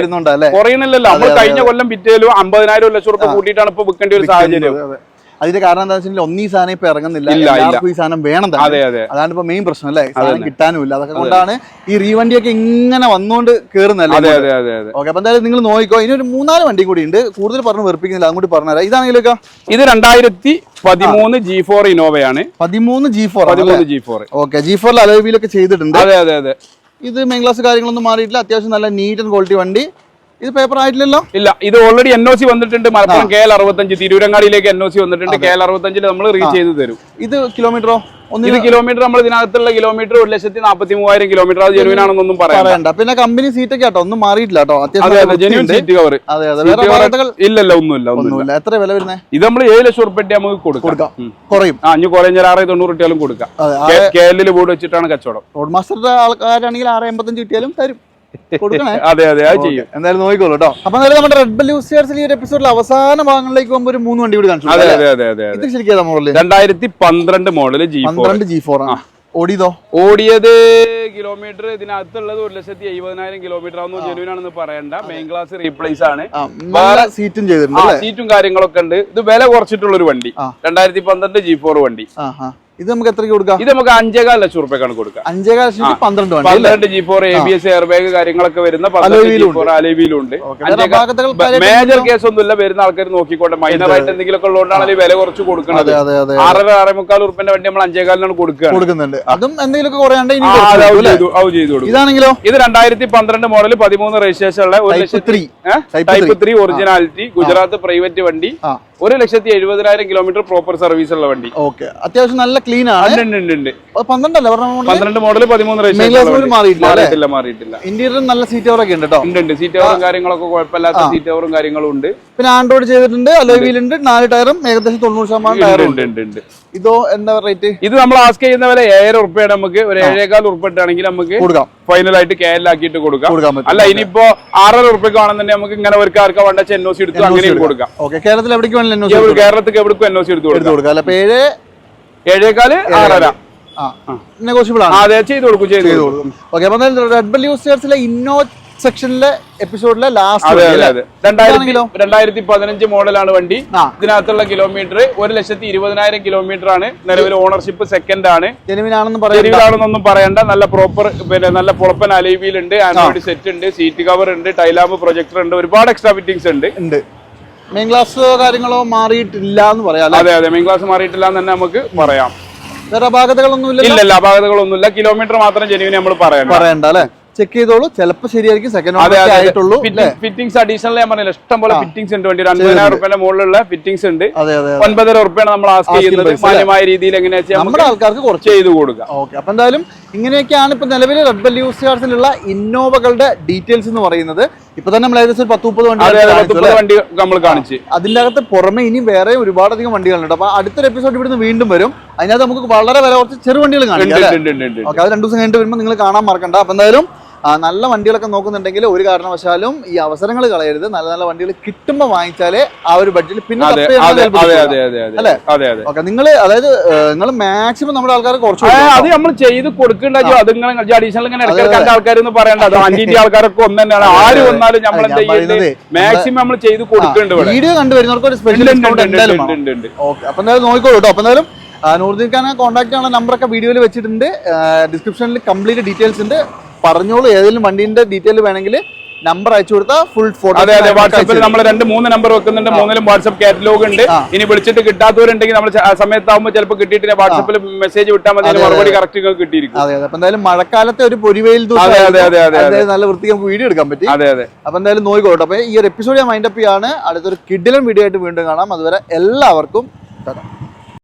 കുറയുന്നില്ലല്ലോ. നമ്മൾ കഴിഞ്ഞ കൊല്ലം വിറ്റേലും 50,000 ലക്ഷം റുപ്യ കൂട്ടിയിട്ടാണ് ഇപ്പൊ വിൽക്കേണ്ട ഒരു സാഹചര്യം. അതിന്റെ കാരണം എന്താ വെച്ചാൽ ഒന്നീ സാധനം ഇപ്പൊ ഇറങ്ങുന്നില്ല, ഈ സാധനം വേണം. അതാണ് ഇപ്പൊ മെയിൻ പ്രശ്നം അല്ലേ, സാധനം കിട്ടാനുമില്ല. അതൊക്കെ കൊണ്ടാണ് ഈ റീവണ്ടിയൊക്കെ ഇങ്ങനെ വന്നുകൊണ്ട് കേറുന്നല്ലേ. ഓക്കെ, അപ്പൊ എന്തായാലും നിങ്ങൾ നോക്കിക്കോ. ഇനി ഒരു 3-4 വണ്ടി കൂടി ഉണ്ട്, കൂടുതൽ പറഞ്ഞു വെറുപ്പിക്കുന്നില്ല, അങ്ങോട്ട് പറഞ്ഞുതരാം. ഇതാണെങ്കിലൊക്കെ ഇത് 2013 G4 ഇനോവയാണ്. 13 G4. ഓക്കെ, G4 അലോയിലൊക്കെ ചെയ്തിട്ടുണ്ട്. അതെ. ഇത് മെയിൻ ക്ലാസ് കാര്യങ്ങളൊന്നും മാറിയിട്ടില്ല. അത്യാവശ്യം നല്ല നീറ്റ് ആൻഡ് ക്വാളിറ്റി വണ്ടി. ഇത് പേപ്പർ ആയിട്ടില്ലല്ലോ? ഇല്ല, ഇത് ഓൾറെഡി NOC വന്നിട്ടുണ്ട്. മലപ്പുറം KL65 തിരൂരങ്ങാടിയിലേക്ക് NOC വന്നിട്ടുണ്ട്. KL65 നമ്മൾ റീച്ച് ചെയ്ത് തരും. ഇത് കിലോമീറ്ററോ? ഇത് കിലോമീറ്റർ നമ്മൾ ഇതിനകത്തുള്ള കിലോമീറ്റർ 1,43,000 കിലോമീറ്റർ. അത് ജെനുവിൻ ആണെന്നൊന്നും പറയണ്ട. പിന്നെ കമ്പനി സീറ്റ് ഒക്കെ ഒന്നും മാറിയിട്ടില്ല കേട്ടോ. ജെനുവിൻ സീറ്റ് കവർ ഇല്ലല്ലോ, ഒന്നുമില്ല. എത്ര വില വരുന്നത്? ഇത് നമ്മൾ 7 ലക്ഷം റുപ്യ നമുക്ക് കൊടുക്കാം. കുറയും. അഞ്ഞു കുറഞ്ഞ 690 കിട്ടിയാലും കൊടുക്കാം. KL ബോർഡ് വെച്ചിട്ടാണ് കച്ചവടം. റോഡ് മാസ്റ്ററുടെ ആൾക്കാരാണെങ്കിൽ 685 കിട്ടിയാലും തരും. അതെ, അത് ചെയ്യും. എന്തായാലും നോക്കിക്കോളൂ കേട്ടോ. അപ്പൊ നമ്മുടെ റെഡ് ബെൽ യൂസേഴ്സിൽ ഈ ഒരു എപ്പിസോഡിൽ അവസാന ഭാഗങ്ങളിലേക്ക് പോകുമ്പോൾ ഒരു 3 വണ്ടി കൂടി കാണിച്ചു. ഇത് ശരിക്കും മോഡല് 2012 മോഡല് G4 ഓടിയത് കിലോമീറ്റർ ഇതിനകത്തുള്ളത് 1,70,000 കിലോമീറ്റർ ആവുന്നു. ജെനുവിൻ ആണെന്ന് പറയണ്ട. മെയിൻ ക്ലാസ് റീപ്ലേസ് ആണ്. സീറ്റും ചെയ്തിട്ടുണ്ട്, സീറ്റും കാര്യങ്ങളൊക്കെ ഉണ്ട്. ഇത് വില കുറച്ചിട്ടുള്ള ഒരു വണ്ടി, 2012 G4 വണ്ടി. ഇത് നമുക്ക് എത്രയ്ക്ക് കൊടുക്കാം? ഇത് നമുക്ക് 5.25 ലക്ഷം റുപ്യക്കാണ് കൊടുക്കുക. 5.25 12 G4 ABS എയർ ബാഗ് കാര്യങ്ങളൊക്കെ വരുന്ന 12 G4 അലോയിലുണ്ട്. മേജർ കേസ് ഒന്നുമില്ല. വരുന്ന ആൾക്കാർ നോക്കിക്കോട്ടെ. മൈനർ ആയിട്ട് എന്തെങ്കിലുമൊക്കെ ഉള്ളതുകൊണ്ടാണ് വില കുറച്ച് കൊടുക്കുന്നത്. 6.5 റുപ്യന്റെ വണ്ടി നമ്മൾ 5.25 കൊടുക്കുന്നുണ്ട്. അതും എന്തെങ്കിലും ചെയ്തു. ഇതാണെങ്കിലോ ഇത് 2012 മോഡൽ 13 രജിസ്ട്രേഷൻ ഉള്ള ടൈപ്പ് 3 ഒറിജിനാലിറ്റി ഗുജറാത്ത് പ്രൈവറ്റ് വണ്ടി. 1,70,000 കിലോമീറ്റർ പ്രോപ്പർ സർവീസ് ഉള്ള വണ്ടി. ഓക്കെ, അത്യാവശ്യം നല്ല ക്ലീൻ ആണ്. 12 മോഡൽ 13 രജിസ്ട്രേഷൻ മാറിയിട്ടില്ല. ഇന്റീരിയർ നല്ല സീറ്റ് കവറൊക്കെ ഉണ്ട് കേട്ടോ. ഉണ്ട്, സീറ്റ് കവറും കാര്യങ്ങളൊക്കെ കുഴപ്പമില്ലാത്ത സീറ്റ് കവറും കാര്യങ്ങളും ഉണ്ട്. പിന്നെ ആൻഡ്രോയിഡ് ചെയ്തിട്ടുണ്ട്, അലോയ് വീൽ ഉണ്ട്, 4 ടയറും ഏകദേശം 90% ടയറും ഉണ്ട്. ഇതോ എന്താ റേറ്റ്? ഇത് നമ്മൾ ആസ്ക് ചെയ്യുന്ന വില 7,000 റുപ്യയുടെ നമുക്ക് ഒരു 7.25 റുപ്യ ഇട്ടാണെങ്കിൽ നമുക്ക് കൊടുക്കാം. ഫൈനൽ ആയിട്ട് KL ആക്കിയിട്ട് കൊടുക്കാം. അല്ല, ഇനിയിപ്പോ 6.5 റുപ്യക്ക് ആണെന്നുണ്ടെങ്കിൽ നമുക്ക് ഇങ്ങനെ ഒരു കാർക്ക് വേണ്ട NOC എടുത്ത് അങ്ങനെയും കൊടുക്കാം. കേരളത്തിൽ എവിടേക്ക് കേരളത്തിൽ എവിടേക്കും NOC എടുത്ത് കൊടുക്കാം. 7.25 6.5 നെഗോഷ്യബിൾ ആണ്. അതെ, ചെയ്തു കൊടുക്കും. ഓക്കെ, അപ്പൊ റെഡ് ബെൽ യൂസേഴ്സിലെ ഇന്നോ സെക്ഷനിലെ എപ്പിസോഡിലെ ലാസ്റ്റ് 2015 മോഡലാണ് വണ്ടി. ഇതിനകത്തുള്ള കിലോമീറ്റർ 1,20,000 കിലോമീറ്റർ ആണ്. നിലവിൽ ഓണർഷിപ്പ് സെക്കൻഡ് ആണ്. ജെനുവിനാണെന്നൊന്നും പറയണ്ട. നല്ല പ്രോപ്പർ പിന്നെ നല്ല പൊളപ്പൻ അലൈവിൽ ഉണ്ട്, ആൻഡ്രോയിഡ് സെറ്റ് ഉണ്ട്, സീറ്റ് കവർ ഉണ്ട്, ടൈലാമ്പ് പ്രൊജക്ടർ ഉണ്ട്, ഒരുപാട് എക്സ്ട്രാ ഫിറ്റിംഗ്സ് ഉണ്ട്. മെയിൻ ക്ലാസ് കാര്യങ്ങളോ മാറിയിട്ടില്ല എന്ന് പറയാം. അതെ, മെയിൻ ക്ലാസ് മാറിയിട്ടില്ല എന്ന് തന്നെ നമുക്ക് പറയാം. വേറെ അപാകതകളൊന്നും ഇല്ല, അപാകതകളൊന്നുമില്ല. കിലോമീറ്റർ മാത്രം ജെനുവിന് നമ്മൾ പറയണ്ട അല്ലെ. ചെക്ക് ചെയ്തോളൂ, ചിലപ്പോൾ ശരിയായിരിക്കും. സെക്കൻഡ് ആയിട്ടുള്ളൂ. ഫിറ്റിംഗ്സ് അഡീഷണൽ ഞാൻ പറഞ്ഞില്ല, ഇഷ്ടം പോലെ ഫിറ്റിംഗ്സ് ഉണ്ട്. വണ്ടി 50,000 രൂപയുടെ മുകളിലുള്ള ഫിറ്റിംഗ്സ് ഉണ്ട്. 9,500 രൂപയാണ് നമ്മൾ ആസ്ക് ചെയ്യുന്നത്. മാന്യമായ രീതിയിൽ എങ്ങനെയാ നമ്മുടെ ആൾക്കാർക്ക് കുറച്ച് ചെയ്ത് കൊടുക്കുക. ഓക്കെ, അപ്പൊ എന്തായാലും ഇങ്ങനെയൊക്കെയാണ് ഇപ്പൊ നിലവിൽ റെഡ് ബെൽ യൂസ് കാർസിലുള്ള ഇന്നോവകളുടെ ഡീറ്റെയിൽസ് എന്ന് പറയുന്നത്. ഇപ്പൊ തന്നെ നമ്മൾ ഏകദേശം 10-30 വണ്ടി നമ്മൾ കാണിച്ചു. അതിന്റെ അകത്ത് പുറമെ ഇനി വേറെ ഒരുപാടധികം വണ്ടികളുണ്ട്. അപ്പൊ അടുത്തൊരു എപ്പിസോഡ് ഇവിടുന്ന് വീണ്ടും വരും. അതിനകത്ത് നമുക്ക് വളരെ വില കുറച്ച് ചെറു വണ്ടികൾ കാണിക്കാം. ഓക്കെ, അത് 2 ദിവസം കഴിഞ്ഞിട്ട് വരുമ്പോൾ നിങ്ങൾ കാണാൻ മറക്കണ്ട. അപ്പൊ എന്തായാലും നല്ല വണ്ടികളൊക്കെ നോക്കുന്നുണ്ടെങ്കിൽ ഒരു കാരണവശാലും ഈ അവസരങ്ങൾ കളയരുത്. നല്ല നല്ല വണ്ടികൾ കിട്ടുമ്പോൾ വാങ്ങിച്ചാലേ ആ ഒരു ബഡ്ജറ്റിൽ പിന്നെ അല്ലേ. ഓക്കെ, നിങ്ങൾ അതായത് നിങ്ങൾ മാക്സിമം നമ്മുടെ ആൾക്കാർ കുറച്ച് അത് നമ്മൾ ചെയ്ത് കൊടുക്കേണ്ടോ. അത് നിങ്ങൾ അഡീഷണൽ ഇങ്ങനെ ഇടയ്ക്കിടയ്ക്ക് ആൾക്കാരൊന്നും പറയണ്ട. അത് ആന്റിന്റെ ആൾക്കാരൊക്കെ ഒന്ന് തന്നെയാണ്. ആര് വന്നാലും നമ്മൾ മാക്സിമം നമ്മൾ ചെയ്ത് കൊടുക്കേണ്ടത്. വീഡിയോ കണ്ടുവരുന്നവർക്ക് ഒരു സ്പെഷ്യൽ ഡിസ്കൗണ്ട് എന്തായാലും. ഓക്കെ, അപ്പൊ എന്തായാലും നോക്കിക്കോളൂ കേട്ടോ. അപ്പൊ എന്തായാലും നൂറുദ്ദീൻ ഖാനെ കോൺടാക്ട് ചെയ്യാനുള്ള നമ്പറൊക്കെ വീഡിയോയിൽ വെച്ചിട്ടുണ്ട്. ഡിസ്ക്രിപ്ഷനിൽ കംപ്ലീറ്റ് ഡീറ്റെയിൽസ് ഉണ്ട്. പറഞ്ഞോളൂ, ഏതെങ്കിലും വണ്ടീന്റെ ഡീറ്റെയിൽ വേണമെങ്കിൽ നമ്പർ അയച്ചു കൊടുത്താൽ ഫുൾ ഫോട്ടോ. അതെ, വാട്സാപ്പിൽ നമ്മൾ 2-3 നമ്പർ വെക്കുന്നുണ്ട്. 3ലും വാട്സാപ്പ് കാറ്റലോഗ് ഉണ്ട്. ഇനി വിളിച്ചിട്ട് കിട്ടാത്തവരുണ്ടെങ്കിൽ നമ്മൾ സമയത്താവുമ്പോൾ ചിലപ്പോൾ കിട്ടിയിട്ട് വാട്സാപ്പിൽ മെസ്സേജ് വിട്ടാൽ മതി. മറുപടി കറക്റ്റ് കിട്ടിയിരിക്കും. അതെ, അപ്പൊ എന്തായാലും മഴക്കാലത്തെ ഒരു പൊരിവെയിൽ നല്ല വൃത്തിക്ക് നമുക്ക് വീഡിയോ എടുക്കാൻ പറ്റി. അപ്പൊ എന്തായാലും നോക്കിക്കോട്ടെ. അപ്പൊ ഈ ഒരു എപ്പിസോഡ് ഞാൻ മൈൻഡപ്പ് ചെയ്യാണ്. അടുത്തൊരു കിഡിലൻ വീഡിയോ ആയിട്ട് വീണ്ടും കാണാം. അതുവരെ എല്ലാവർക്കും